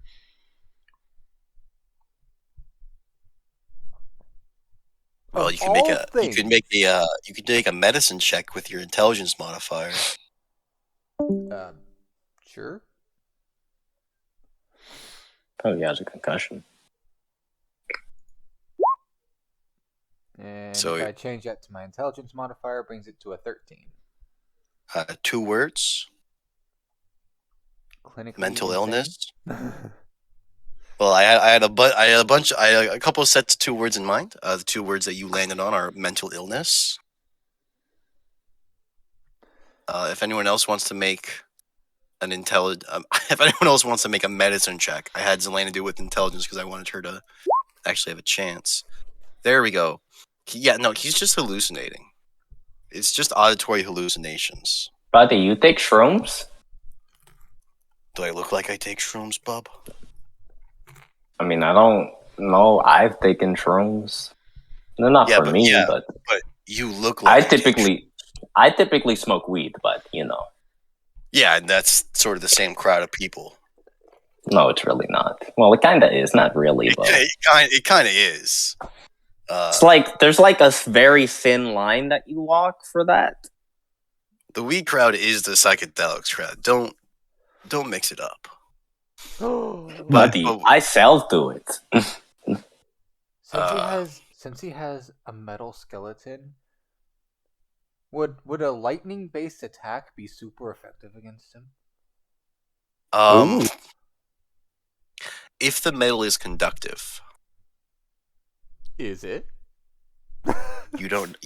Well, you can make a medicine check with your intelligence modifier. Sure. Oh, he has a concussion. And So if I change that to my intelligence modifier, it brings it to a 13. 2 words. Clinically Mental insane. illness. Well, I had a couple of sets of 2 words in mind. The 2 words that you landed on are mental illness. If anyone else wants to make if anyone else wants to make a medicine check, I had Zelena do it with intelligence because I wanted her to actually have a chance. There we go. He's just hallucinating. It's just auditory hallucinations. Buddy, you take shrooms? Do I look like I take shrooms, bub? I mean, I don't know. I've taken shrooms. They're not for me, but you look like I typically smoke weed, but you know. Yeah, and that's sort of the same crowd of people. No, it's really not. Well, it kind of is. Not really, but it kind of is. It's like there's like a very thin line that you walk for that. The weed crowd is the psychedelics crowd. Don't mix it up. Buddy, I sell to it. Since he has a metal skeleton, would a lightning based attack be super effective against him? If the metal is conductive. Is it? You don't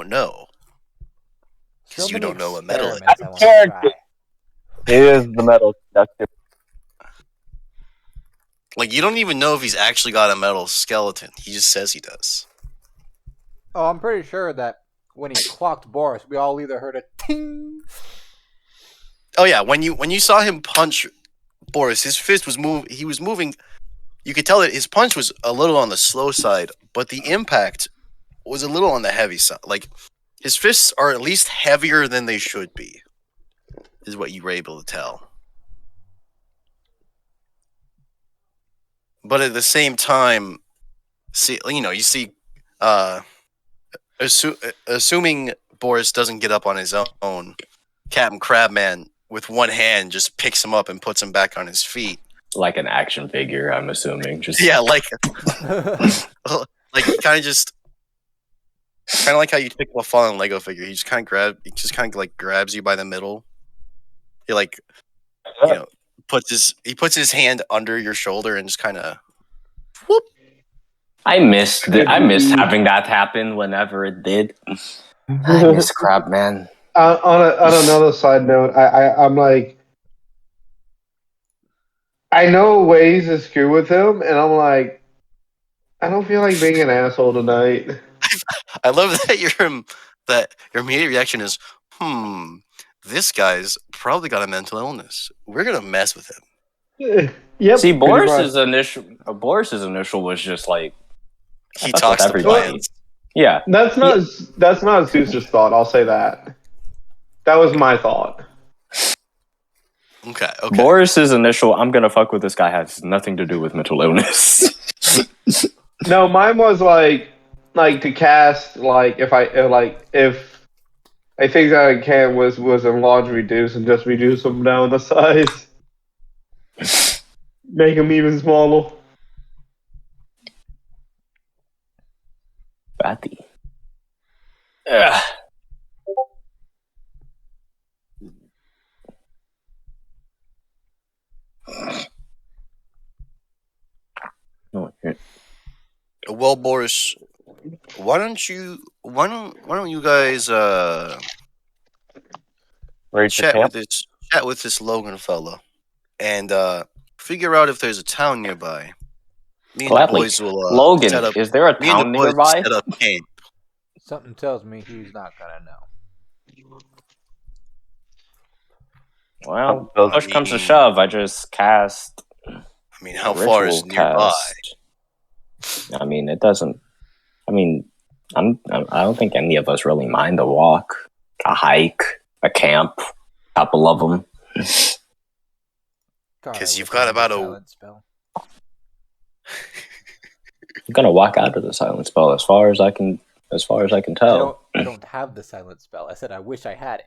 know. Because you don't know what metal it is. It is the metal conductive. Like, you don't even know if he's actually got a metal skeleton. He just says he does. Oh, I'm pretty sure that when he clocked Boris, we all either heard a ting. Oh yeah, when you saw him punch Boris, his fist was he was moving. You could tell that his punch was a little on the slow side, but the impact was a little on the heavy side. Like, his fists are at least heavier than they should be, is what you were able to tell. But at the same time, assuming Boris doesn't get up on his own, Captain Crabman with one hand just picks him up and puts him back on his feet. Like an action figure, I'm assuming. Like kind of like how you pick up a fallen Lego figure. He just kind of grabs you by the middle. He puts his hand under your shoulder and just kind of whoop. I missed having that happen whenever it did. I miss Crabman. On another side note, I'm like, I know ways to screw with him, and I'm like, I don't feel like being an asshole tonight. I love that your immediate reaction is, this guy's probably got a mental illness. We're gonna mess with him. Yep. See, Boris's initial was just like he talks to everybody. Yeah, that's not Zeus's thought. I'll say that. That was my thought. Okay. Boris's initial, I'm gonna fuck with this guy, has nothing to do with mental illness. No, mine was like to cast if I think that I can was enlarge, reduce, and just reduce them down the size, make them even smaller. Batty. Well, Boris, why don't you guys Raid chat with this chat with this Logan fella and figure out if there's a town nearby. Me and the Gladly. boys will Logan, set up. is there a Me and the town boys will nearby? set up camp. Something tells me he's not gonna know. Well, Does- push comes to mean- shove, I just cast I mean, how far is ritual nearby? cast. I mean, it doesn't. I mean, I don't think any of us really mind a walk, a hike, a camp, couple of them. God, I 'Cause wish you've I got had about the a- silent spell. I'm gonna walk out of the silent spell as far as I can. As far as I can tell. I don't have the silent spell. I said I wish I had it.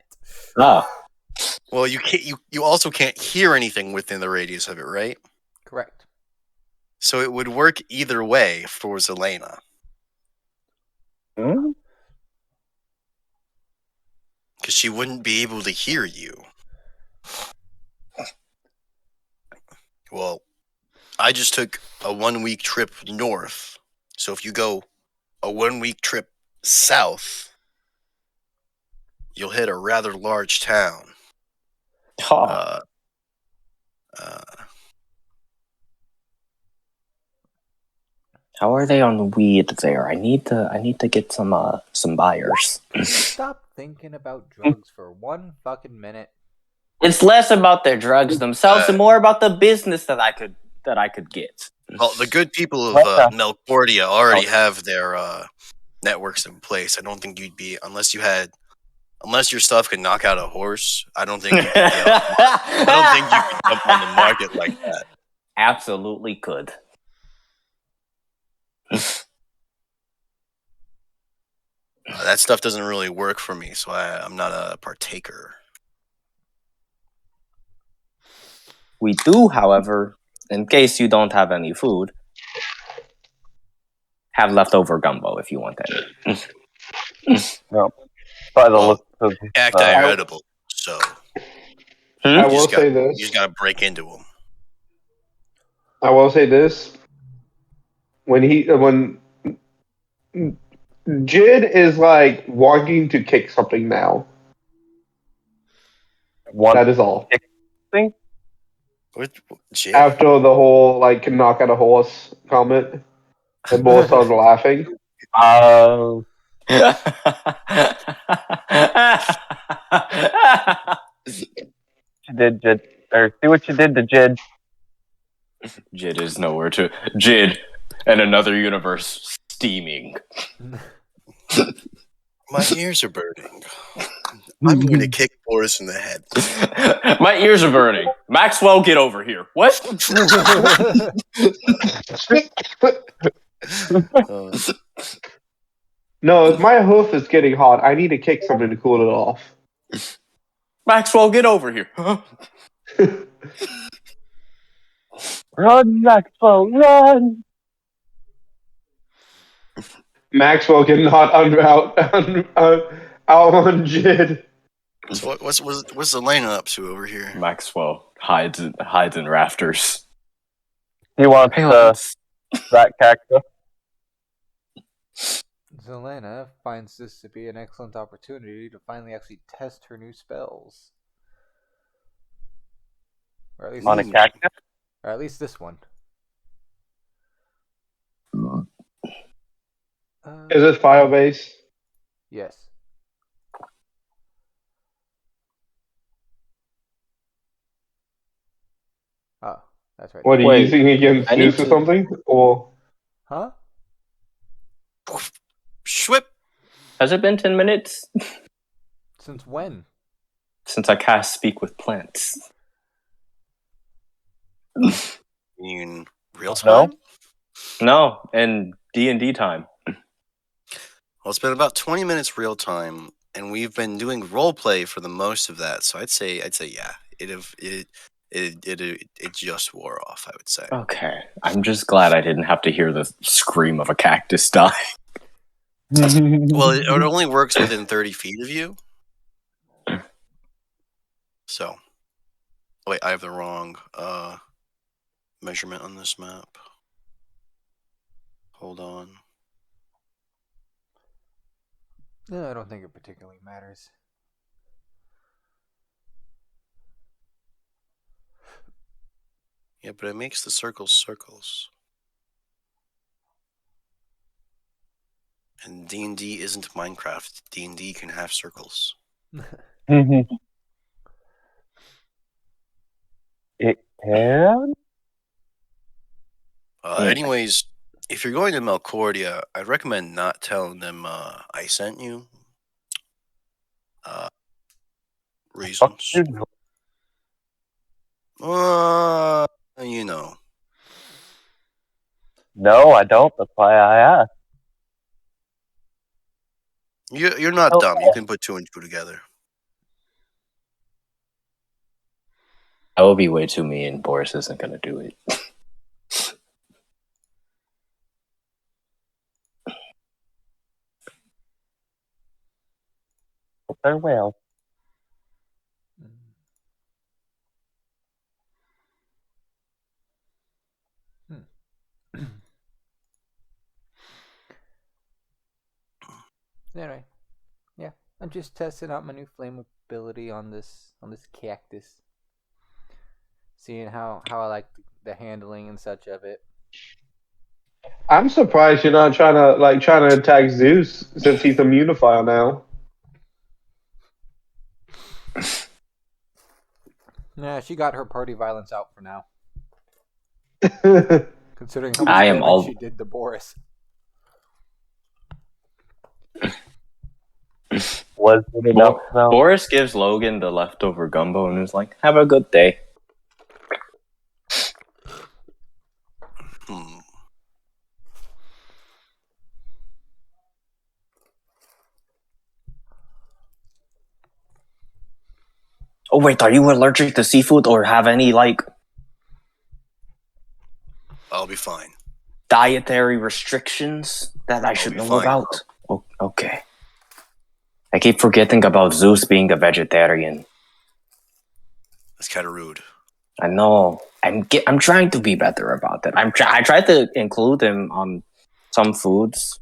Ah, Well, you can't. You also can't hear anything within the radius of it, right? Correct. So it would work either way for Zelena. Hmm? Because she wouldn't be able to hear you. Well, I just took a 1 week trip north. So if you go a 1 week trip south, you'll hit a rather large town. oh, how are they on weed there? I need to get some buyers. Can you stop thinking about drugs for one fucking minute? It's less about their drugs themselves and more about the business that I could get. Well, the good people of What the- Melcordia already have their networks in place. I don't think you'd be unless your stuff could knock out a horse. I don't think you could jump on the market like that. Absolutely could. That stuff doesn't really work for me, so I'm not a partaker. We do, however, in case you don't have any food, have leftover gumbo if you want any. By the Well, look of Edible. So I you will just say you this. just gotta break into them. I will say this. When Jid is like wanting to kick something now. one That is all. thing. Jit? After the whole like can knock out a horse comment, and both started laughing. You did, Jid. Or see what you did to Jid. Jid is nowhere to. Jid and another universe steaming. My ears are burning. I'm going to kick Boris in the head. My ears are burning. Maxwell, get over here. What? Uh, No, if my hoof is getting hot, I need to kick something to cool it off. Maxwell, get over here. Run, Maxwell, run! Maxwell cannot out on Jid. so what's Elena up to over here? Maxwell hides in rafters. He wants that cactus. Zelena finds this to be an excellent opportunity to finally actually test her new spells. Or at least On a this one. cactus? Or at least this one. Is it fire base? Yes. Oh, that's right. What are you Wait, using against I need Zeus or to- something? Or Huh? Schwip! Has it been 10 minutes Since when? since I cast Speak with Plants? In real time? No, in D&D time. Well, it's been about 20 minutes real time, and we've been doing role play for the most of that. So I'd say yeah, it just wore off. I would say. Okay, I'm just glad I didn't have to hear the scream of a cactus die. Well, it only works within 30 feet of you. So, wait, I have the wrong measurement on this map. Hold on. No, I don't think it particularly matters. Yeah, but it makes the circles. And D&D isn't Minecraft. D&D can have circles. It can? Anyways, if you're going to Melcordia, I'd recommend not telling them I sent you. Reasons. You know. No, I don't. That's why I asked. You're not dumb. You can put 2 and 2 together. I will be way too mean. Boris isn't gonna do it. Farewell. Anyway, yeah, I'm just testing out my new flame ability on this cactus, seeing how I like the handling and such of it. I'm surprised you're not trying to attack Zeus since he's a Munifile now. Nah, she got her party violence out for now, That's considering how much damage she did to Boris. Was it enough? Boris gives Logan the leftover gumbo and is like, "Have a good day." Oh wait, are you allergic to seafood or have any I'll be fine. dietary restrictions that I should know about? Oh, okay. I keep forgetting about Zeus being a vegetarian. That's kind of rude. I know. I'm trying to be better about that. I tried to include him on some foods.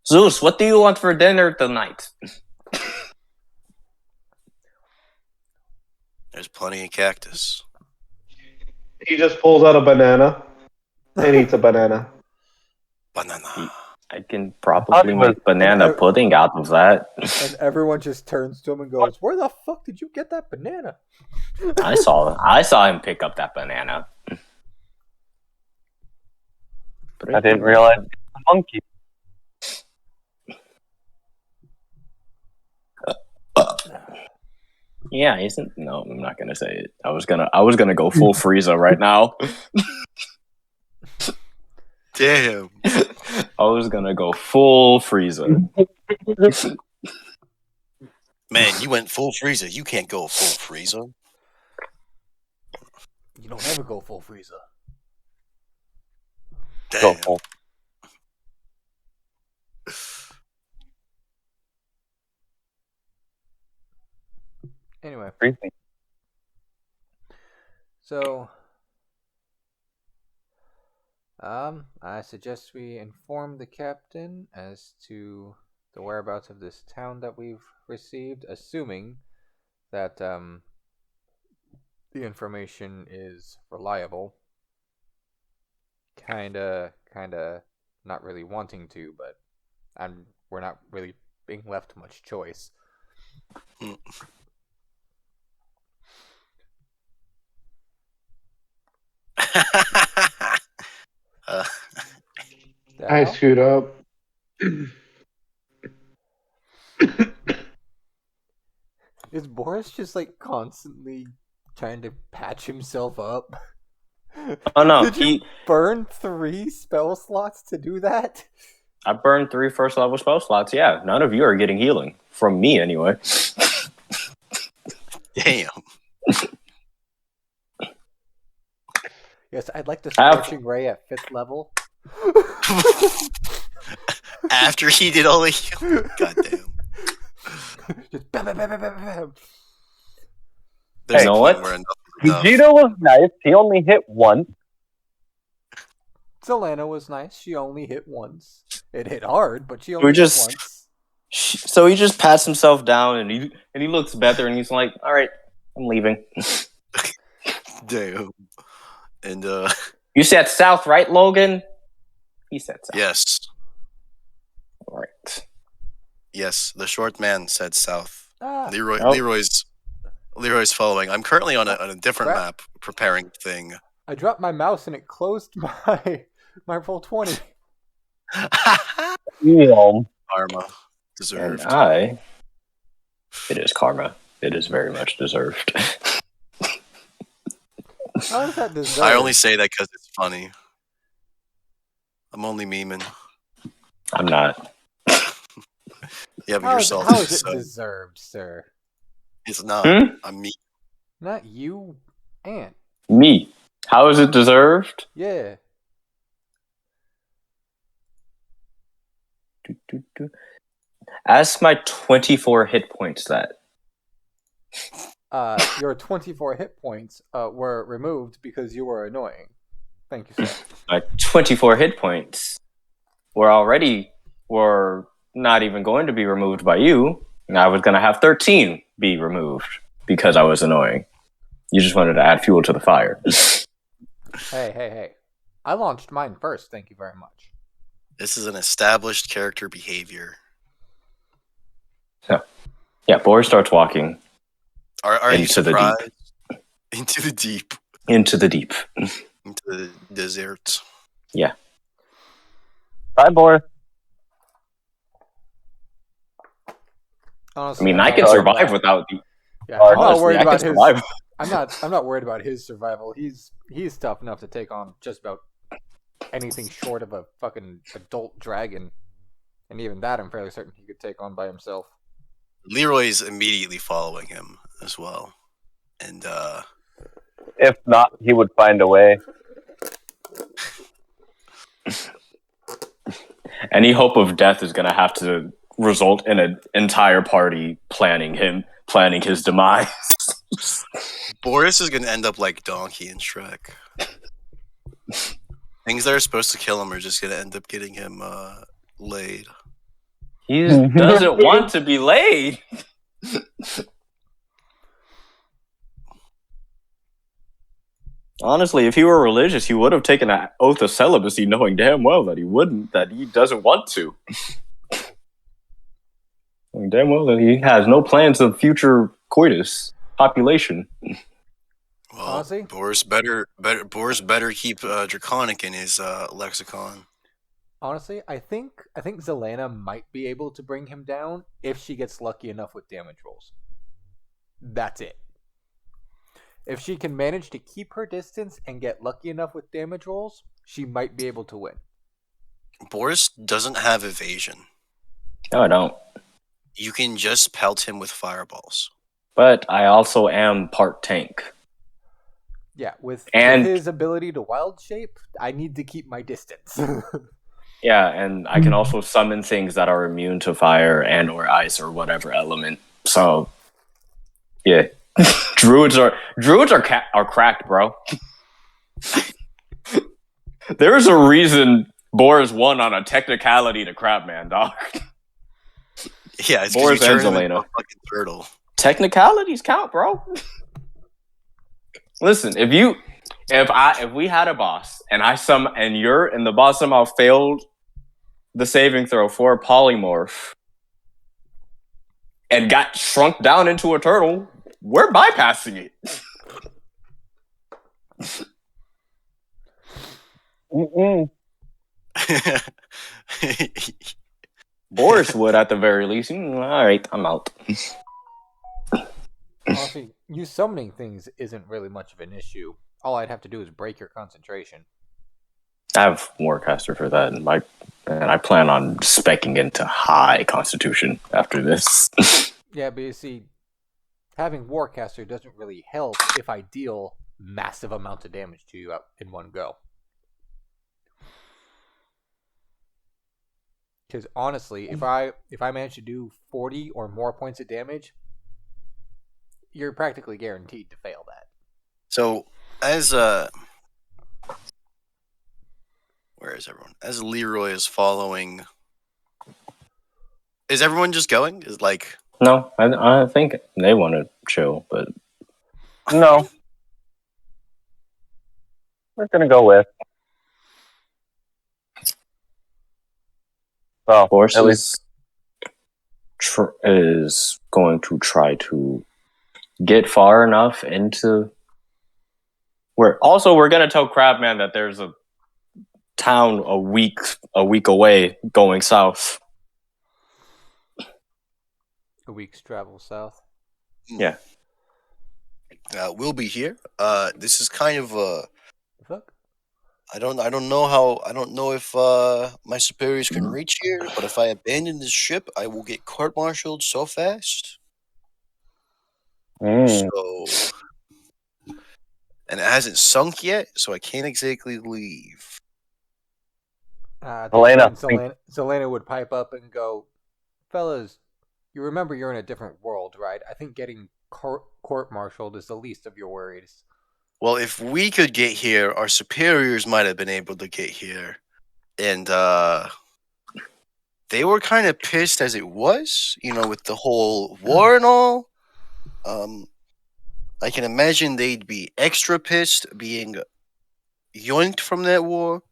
Zeus, what do you want for dinner tonight? There's plenty of cactus. He just pulls out a banana and eats a banana. Banana. I can probably make banana pudding out of that. And everyone just turns to him and goes, "Where the fuck did you get that banana?" I saw him pick up that banana. I didn't realize it was a monkey. Yeah, isn't no, I'm not gonna say it. I was gonna go full Frieza right now. Damn. I was gonna go full Frieza. Man, you went full Frieza. You can't go full Frieza. You don't ever go full Frieza. Damn. Go. Anyway, Creepy. so I suggest we inform the captain as to the whereabouts of this town that we've received, assuming that the information is reliable. Kinda not really wanting to, but we're not really being left much choice. I screwed up. Is Boris just constantly trying to patch himself up? Oh no, Did you burn 3 spell slots to do that? I burned 3 first level spell slots. Yeah, none of you are getting healing from me anyway. Damn. Yes, I'd like the Scorching Ray at 5th level. After he did all the healing. Goddamn. Just bam, bam, bam, bam, bam, bam. You know what? Vegeta was nice. He only hit once. Zelena was nice. She only hit once. It hit hard, but she only hit once. So he just pats himself down and he looks better and he's like, "All right, I'm leaving." Damn. And You said south, right, Logan? He said south. yes, All right. yes, the short man said south. Ah, Leroy's following. I'm currently on a different Crap. map preparing thing. I dropped my mouse and it closed my roll 20. Yeah. Karma And deserved. it is karma. It is very much deserved. How is that deserved? I only say that because it's funny. I'm only memeing. I'm not. Yeah, but How you're is, salty. how is it So deserved, sir? it's not. Hmm? I'm me. Not you, Ant. Me. How is it deserved? Yeah. Ask my 24 hit points that. Your 24 hit points were removed because you were annoying. Thank you, sir. My 24 hit points were not even going to be removed by you. And I was going to have 13 be removed because I was annoying. You just wanted to add fuel to the fire. Hey. I launched mine first, thank you very much. This is an established character behavior. Yeah, Boris starts walking Are you Into the deep. surprised? Into the deep. into the deep. Into the desert. Bye, Boris. Honestly, I mean, I'm I not can worried survive about- without you. Yeah, I'm not Honestly, worried I can about his. survive. I'm not worried about his survival. He's tough enough to take on just about anything short of a fucking adult dragon, and even that I'm fairly certain he could take on by himself. Leroy's immediately following him as well. And If not, he would find a way. Any hope of death is going to have to result in an entire party planning his demise. Boris is going to end up like Donkey in Shrek. Things that are supposed to kill him are just going to end up getting him laid. He doesn't want to be laid. Honestly, if he were religious, he would have taken an oath of celibacy, knowing damn well that he doesn't want to. Knowing damn well that he has no plans of future coitus population. Well, Honestly? Boris better keep Draconic in his lexicon. Honestly, I think Zelena might be able to bring him down if she gets lucky enough with damage rolls. That's it. If she can manage to keep her distance and get lucky enough with damage rolls, she might be able to win. Boris doesn't have evasion. No, I don't. You can just pelt him with fireballs. But I also am part tank. Yeah, with And- his ability to wild shape, I need to keep my distance. Yeah, and I can also summon things that are immune to fire and or ice or whatever element. So, yeah, druids are cracked, bro. There's a reason Boris won on a technicality to Crabman, dog. Yeah, it's Boris because you and turn him into Zelena. a fucking turtle. Technicalities count, bro. Listen, if we had a boss and the boss somehow failed the saving throw for a polymorph and got shrunk down into a turtle, we're bypassing it. Mm-mm. Boris would at the very least. All right, I'm out. Honestly, you summoning things isn't really much of an issue. All I'd have to do is break your concentration. I have Warcaster for that, and I plan on speccing into high Constitution after this. Yeah, but you see, having Warcaster doesn't really help if I deal massive amounts of damage to you in one go. Because honestly, if I manage to do 40 or more points of damage, you're practically guaranteed to fail that. So, where is everyone? As Leroy is following, is everyone just going? Is like, No, I think they want to chill, but No. We're gonna go with. Well, Force at least is going to try to get far enough into where. Also, we're gonna tell Crabman that there's a town a week away going south. A week's travel south. Yeah. We'll be here. This is kind of The fuck? I don't know if my superiors can reach here, but if I abandon this ship, I will get court-martialed so fast. So, and it hasn't sunk yet, so I can't exactly leave. At Helena, this point, Selena would pipe up and go, "Fellas, you remember you're in a different world, right? I think getting court-martialed is the least of your worries." Well, if we could get here, our superiors might have been able to get here, and they were kind of pissed as it was, with the whole war and all. I can imagine they'd be extra pissed being yoinked from that war.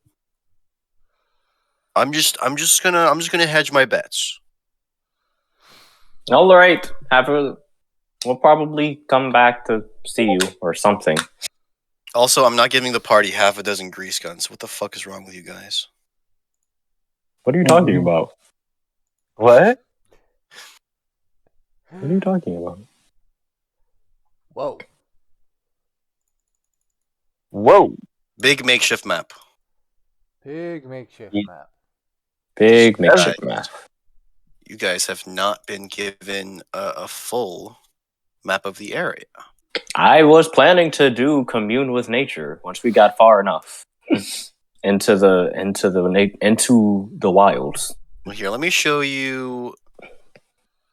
I'm just gonna hedge my bets. All right. We'll probably come back to see you or something. Also, I'm not giving the party half a dozen grease guns. What the fuck is wrong with you guys? What are you talking about? what? What are you talking about? Whoa. Whoa! Big makeshift map. Big makeshift map. Big Just makeshift guys. map. You guys have not been given a full map of the area. I was planning to do commune with nature once we got far enough into the wilds. Well, here, let me show you.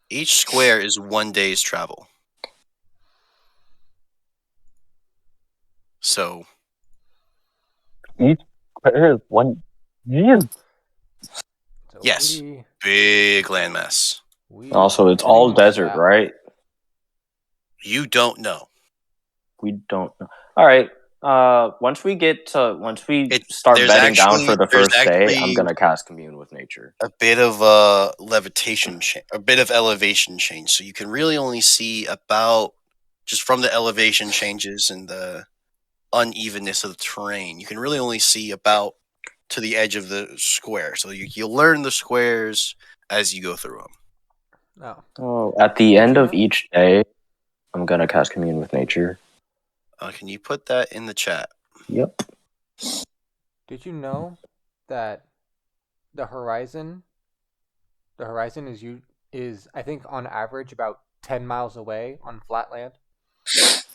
Each square is 1 day's travel. So There's one. Jeez. So yes, big landmass. Also, it's all desert, right? You don't know. We don't know. All right. Once we start bedding down for the first day, I'm gonna cast commune with nature. A bit of levitation, a bit of elevation change. So you can really only see about just from the elevation changes and the unevenness of the terrain. You can really only see about to the edge of the square. So you'll learn the squares as you go through them. Oh, at the end of each day, I'm gonna cast commune with nature. Can you put that in the chat? Yep. Did you know that the horizon is I think on average about 10 miles away on flat land?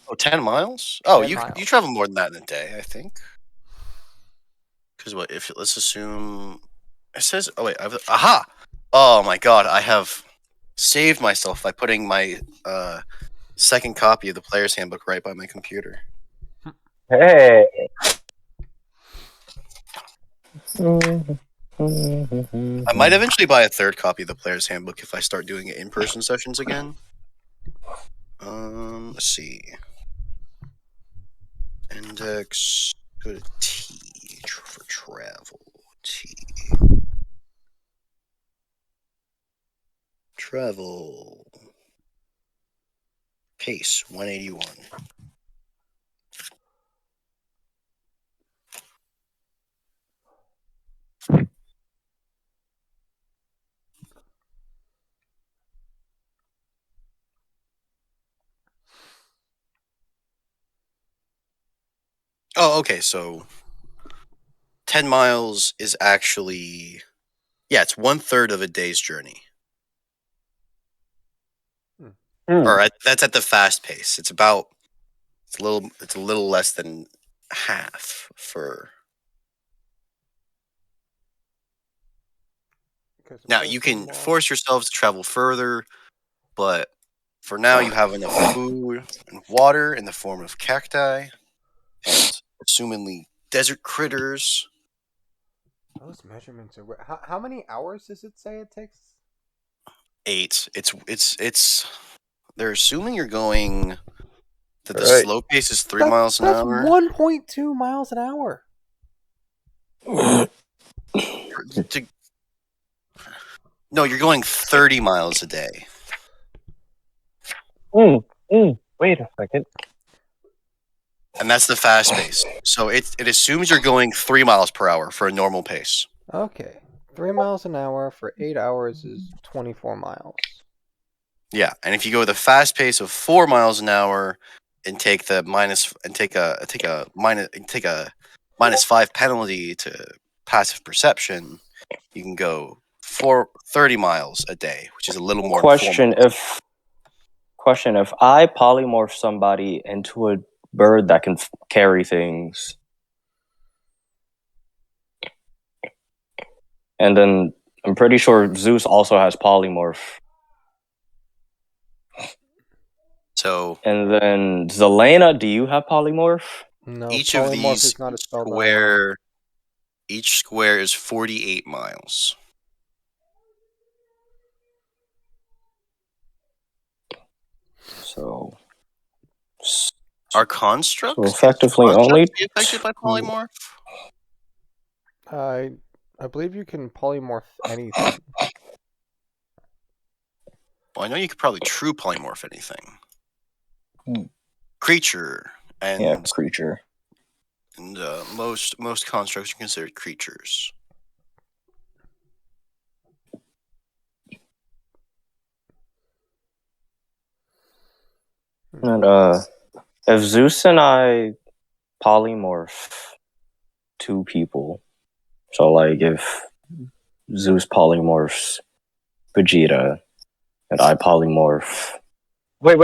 Oh, 10 miles? Oh, 10 you miles. you travel more than that in a day, I think. Because let's assume it says. Oh wait, aha! Oh my god, I have saved myself by putting my second copy of the player's handbook right by my computer. Hey. I might eventually buy a third copy of the player's handbook if I start doing it in-person sessions again. Let's see. Index. Go to T for travel. T. Travel. Pace 181. Oh, okay. So 10 miles is actually, it's 1/3 of a day's journey. Or that's at the fast pace. It's a little less than half for. Now you can force yourselves to travel further, but for now you have enough food and water in the form of cacti and assumingly desert critters. Those measurements are. How many hours does it say it takes? 8. It's. They're assuming you're going That the Right. slow pace is 3 miles an That's hour. 1.2 miles an hour. No, you're going 30 miles a day. Wait a second. And that's the fast pace. So it assumes you're going 3 miles per hour for a normal pace. Okay. 3 miles an hour for 8 hours is 24 miles. Yeah, and if you go with a fast pace of 4 miles an hour and take the -5 penalty to passive perception, you can go 30 miles a day, which is a little more. Question: If I polymorph somebody into a bird that can carry things, and then I'm pretty sure Zeus also has polymorph. So, and then Zelena, do you have polymorph? No, each of polymorph these is not a spell that I know. each square is 48 miles. So Are constructs So effectively only be affected by polymorph? I believe you can polymorph anything. Well, I know you could probably true polymorph anything. Hmm. Creature and creature. and most constructs are considered creatures. And if Zeus and I polymorph two people, so like if Zeus polymorphs Vegeta and I polymorph Wait.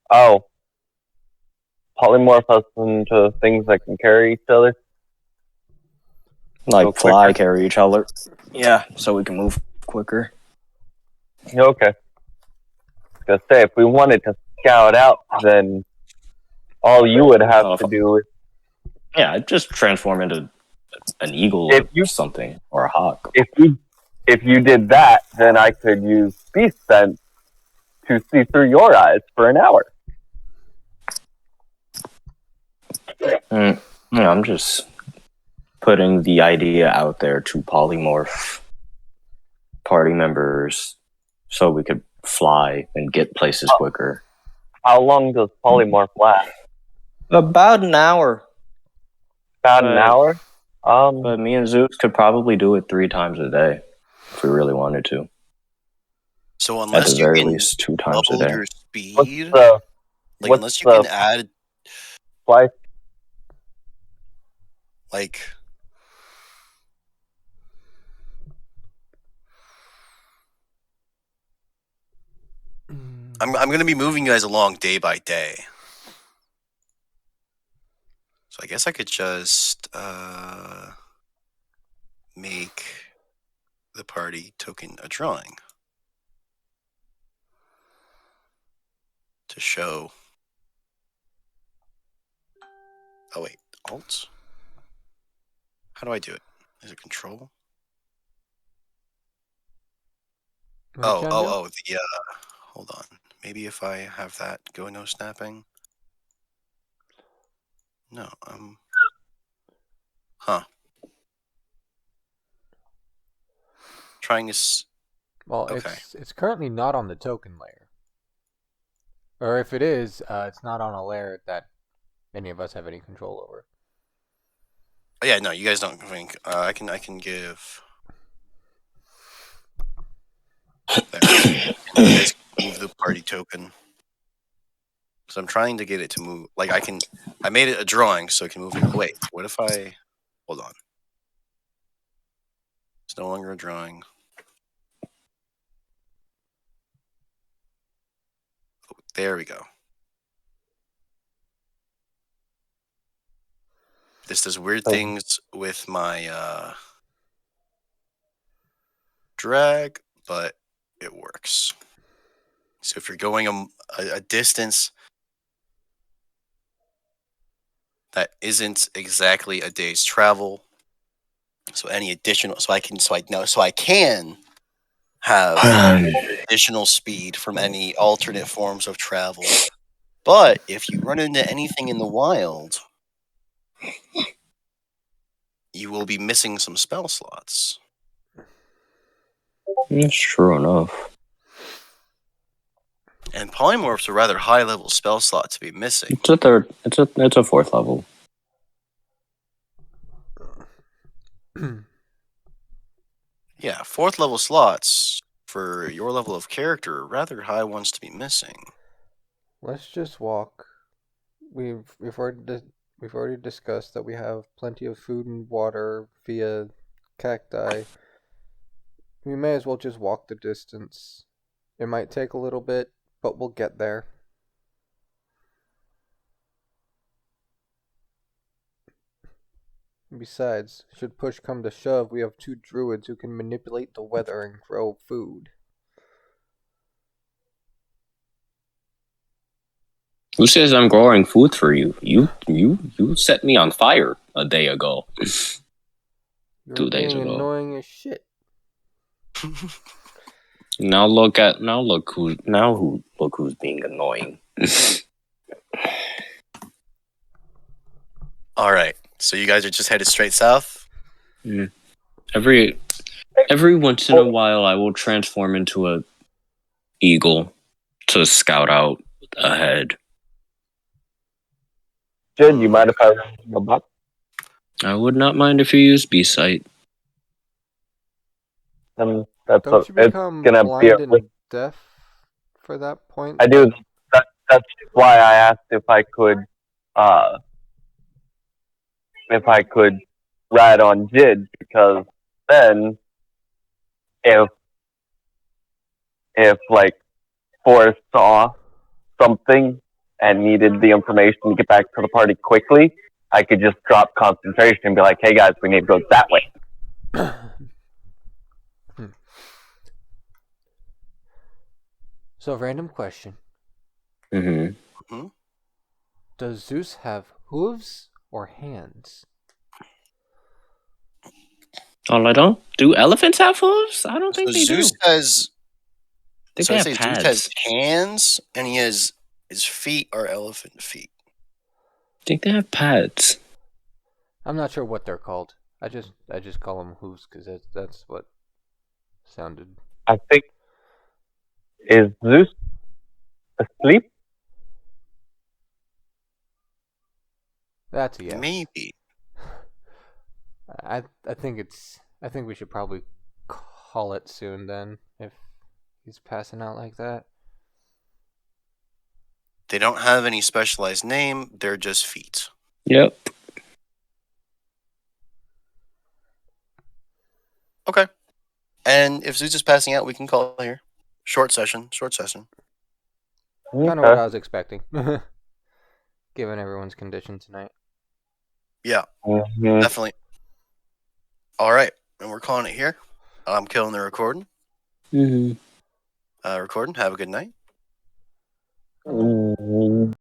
Oh. Polymorph us into things that can carry each other? like Go fly, quicker. carry each other. Yeah, so we can move quicker. Okay. I was gonna say, if we wanted to scout out, then all you would have to do is Yeah, just transform into an eagle If or you- something, or a hawk. if you did that, then I could use Beast Sense to see through your eyes for an hour. Yeah, I'm just putting the idea out there to polymorph party members so we could fly and get places quicker. How long does polymorph last? About an hour. About an hour? But me and Zeus could probably do it 3 times a day if we really wanted to. So At unless the you very can least 2 times a double day. your what's speed, the unless you can add flight? like I'm gonna be moving you guys along day by day. So I guess I could just make the party token a drawing to show. Oh wait, Alt? How do I do it? Is it Control? What you trying to do? The hold on. Maybe if I have that go no snapping. No, huh. Trying to Well, okay. it's currently not on the token layer. Or if it is, it's not on a layer that any of us have any control over. Oh, yeah, no, you guys don't think I can give there. You guys can move the party token. So I'm trying to get it to move. Like I made it a drawing so it can move. Oh, wait, what if I hold on? It's no longer a drawing. Oh, there we go. This does weird things with my drag, but it works. So if you're going a distance that isn't exactly a day's travel, so any additional, so I can have additional speed from any alternate forms of travel. But if you run into anything in the wild, you will be missing some spell slots. That's true enough. And polymorph's a rather high-level spell slot to be missing. It's a third. It's a fourth level. Yeah, fourth level slots for your level of character are rather high ones to be missing. Let's just walk. We've already discussed that we have plenty of food and water via cacti. We may as well just walk the distance. It might take a little bit, but we'll get there. Besides, should push come to shove, we have 2 druids who can manipulate the weather and grow food. Who says I'm growing food for you? You set me on fire a day ago. You're 2 days being ago. annoying as shit. Look who's being annoying. All right, so you guys are just headed straight south? Every once in a while, I will transform into a eagle to scout out ahead. Jin, you mind if I run the box? I would not mind if you used B-Sight. Don't It's you become gonna be blind and deaf for that point? I do. That's why I asked if I could ride on Jid, because then if like Forrest saw something and needed the information to get back to the party quickly, I could just drop concentration and be like, hey guys, we need to go that way. So, random question. Mm-hmm. Does Zeus have hooves or hands? Oh, I don't? Do elephants have hooves? I don't think So they Zeus do. has. They So I have say pads. Zeus has hands, and his feet are elephant feet. I think they have pads. I'm not sure what they're called. I just call them hooves because that's what sounded. I think, is Zeus asleep? That's a yes. Maybe. I think we should probably call it soon then if he's passing out like that. They don't have any specialized name, they're just feet. Yep. Okay. And if Zeus is passing out, we can call it here. Short session. Kind of what I was expecting, given everyone's condition tonight. Yeah, definitely. All right, and we're calling it here. I'm killing the recording. Mm-hmm. Recording. Have a good night. Mm-hmm.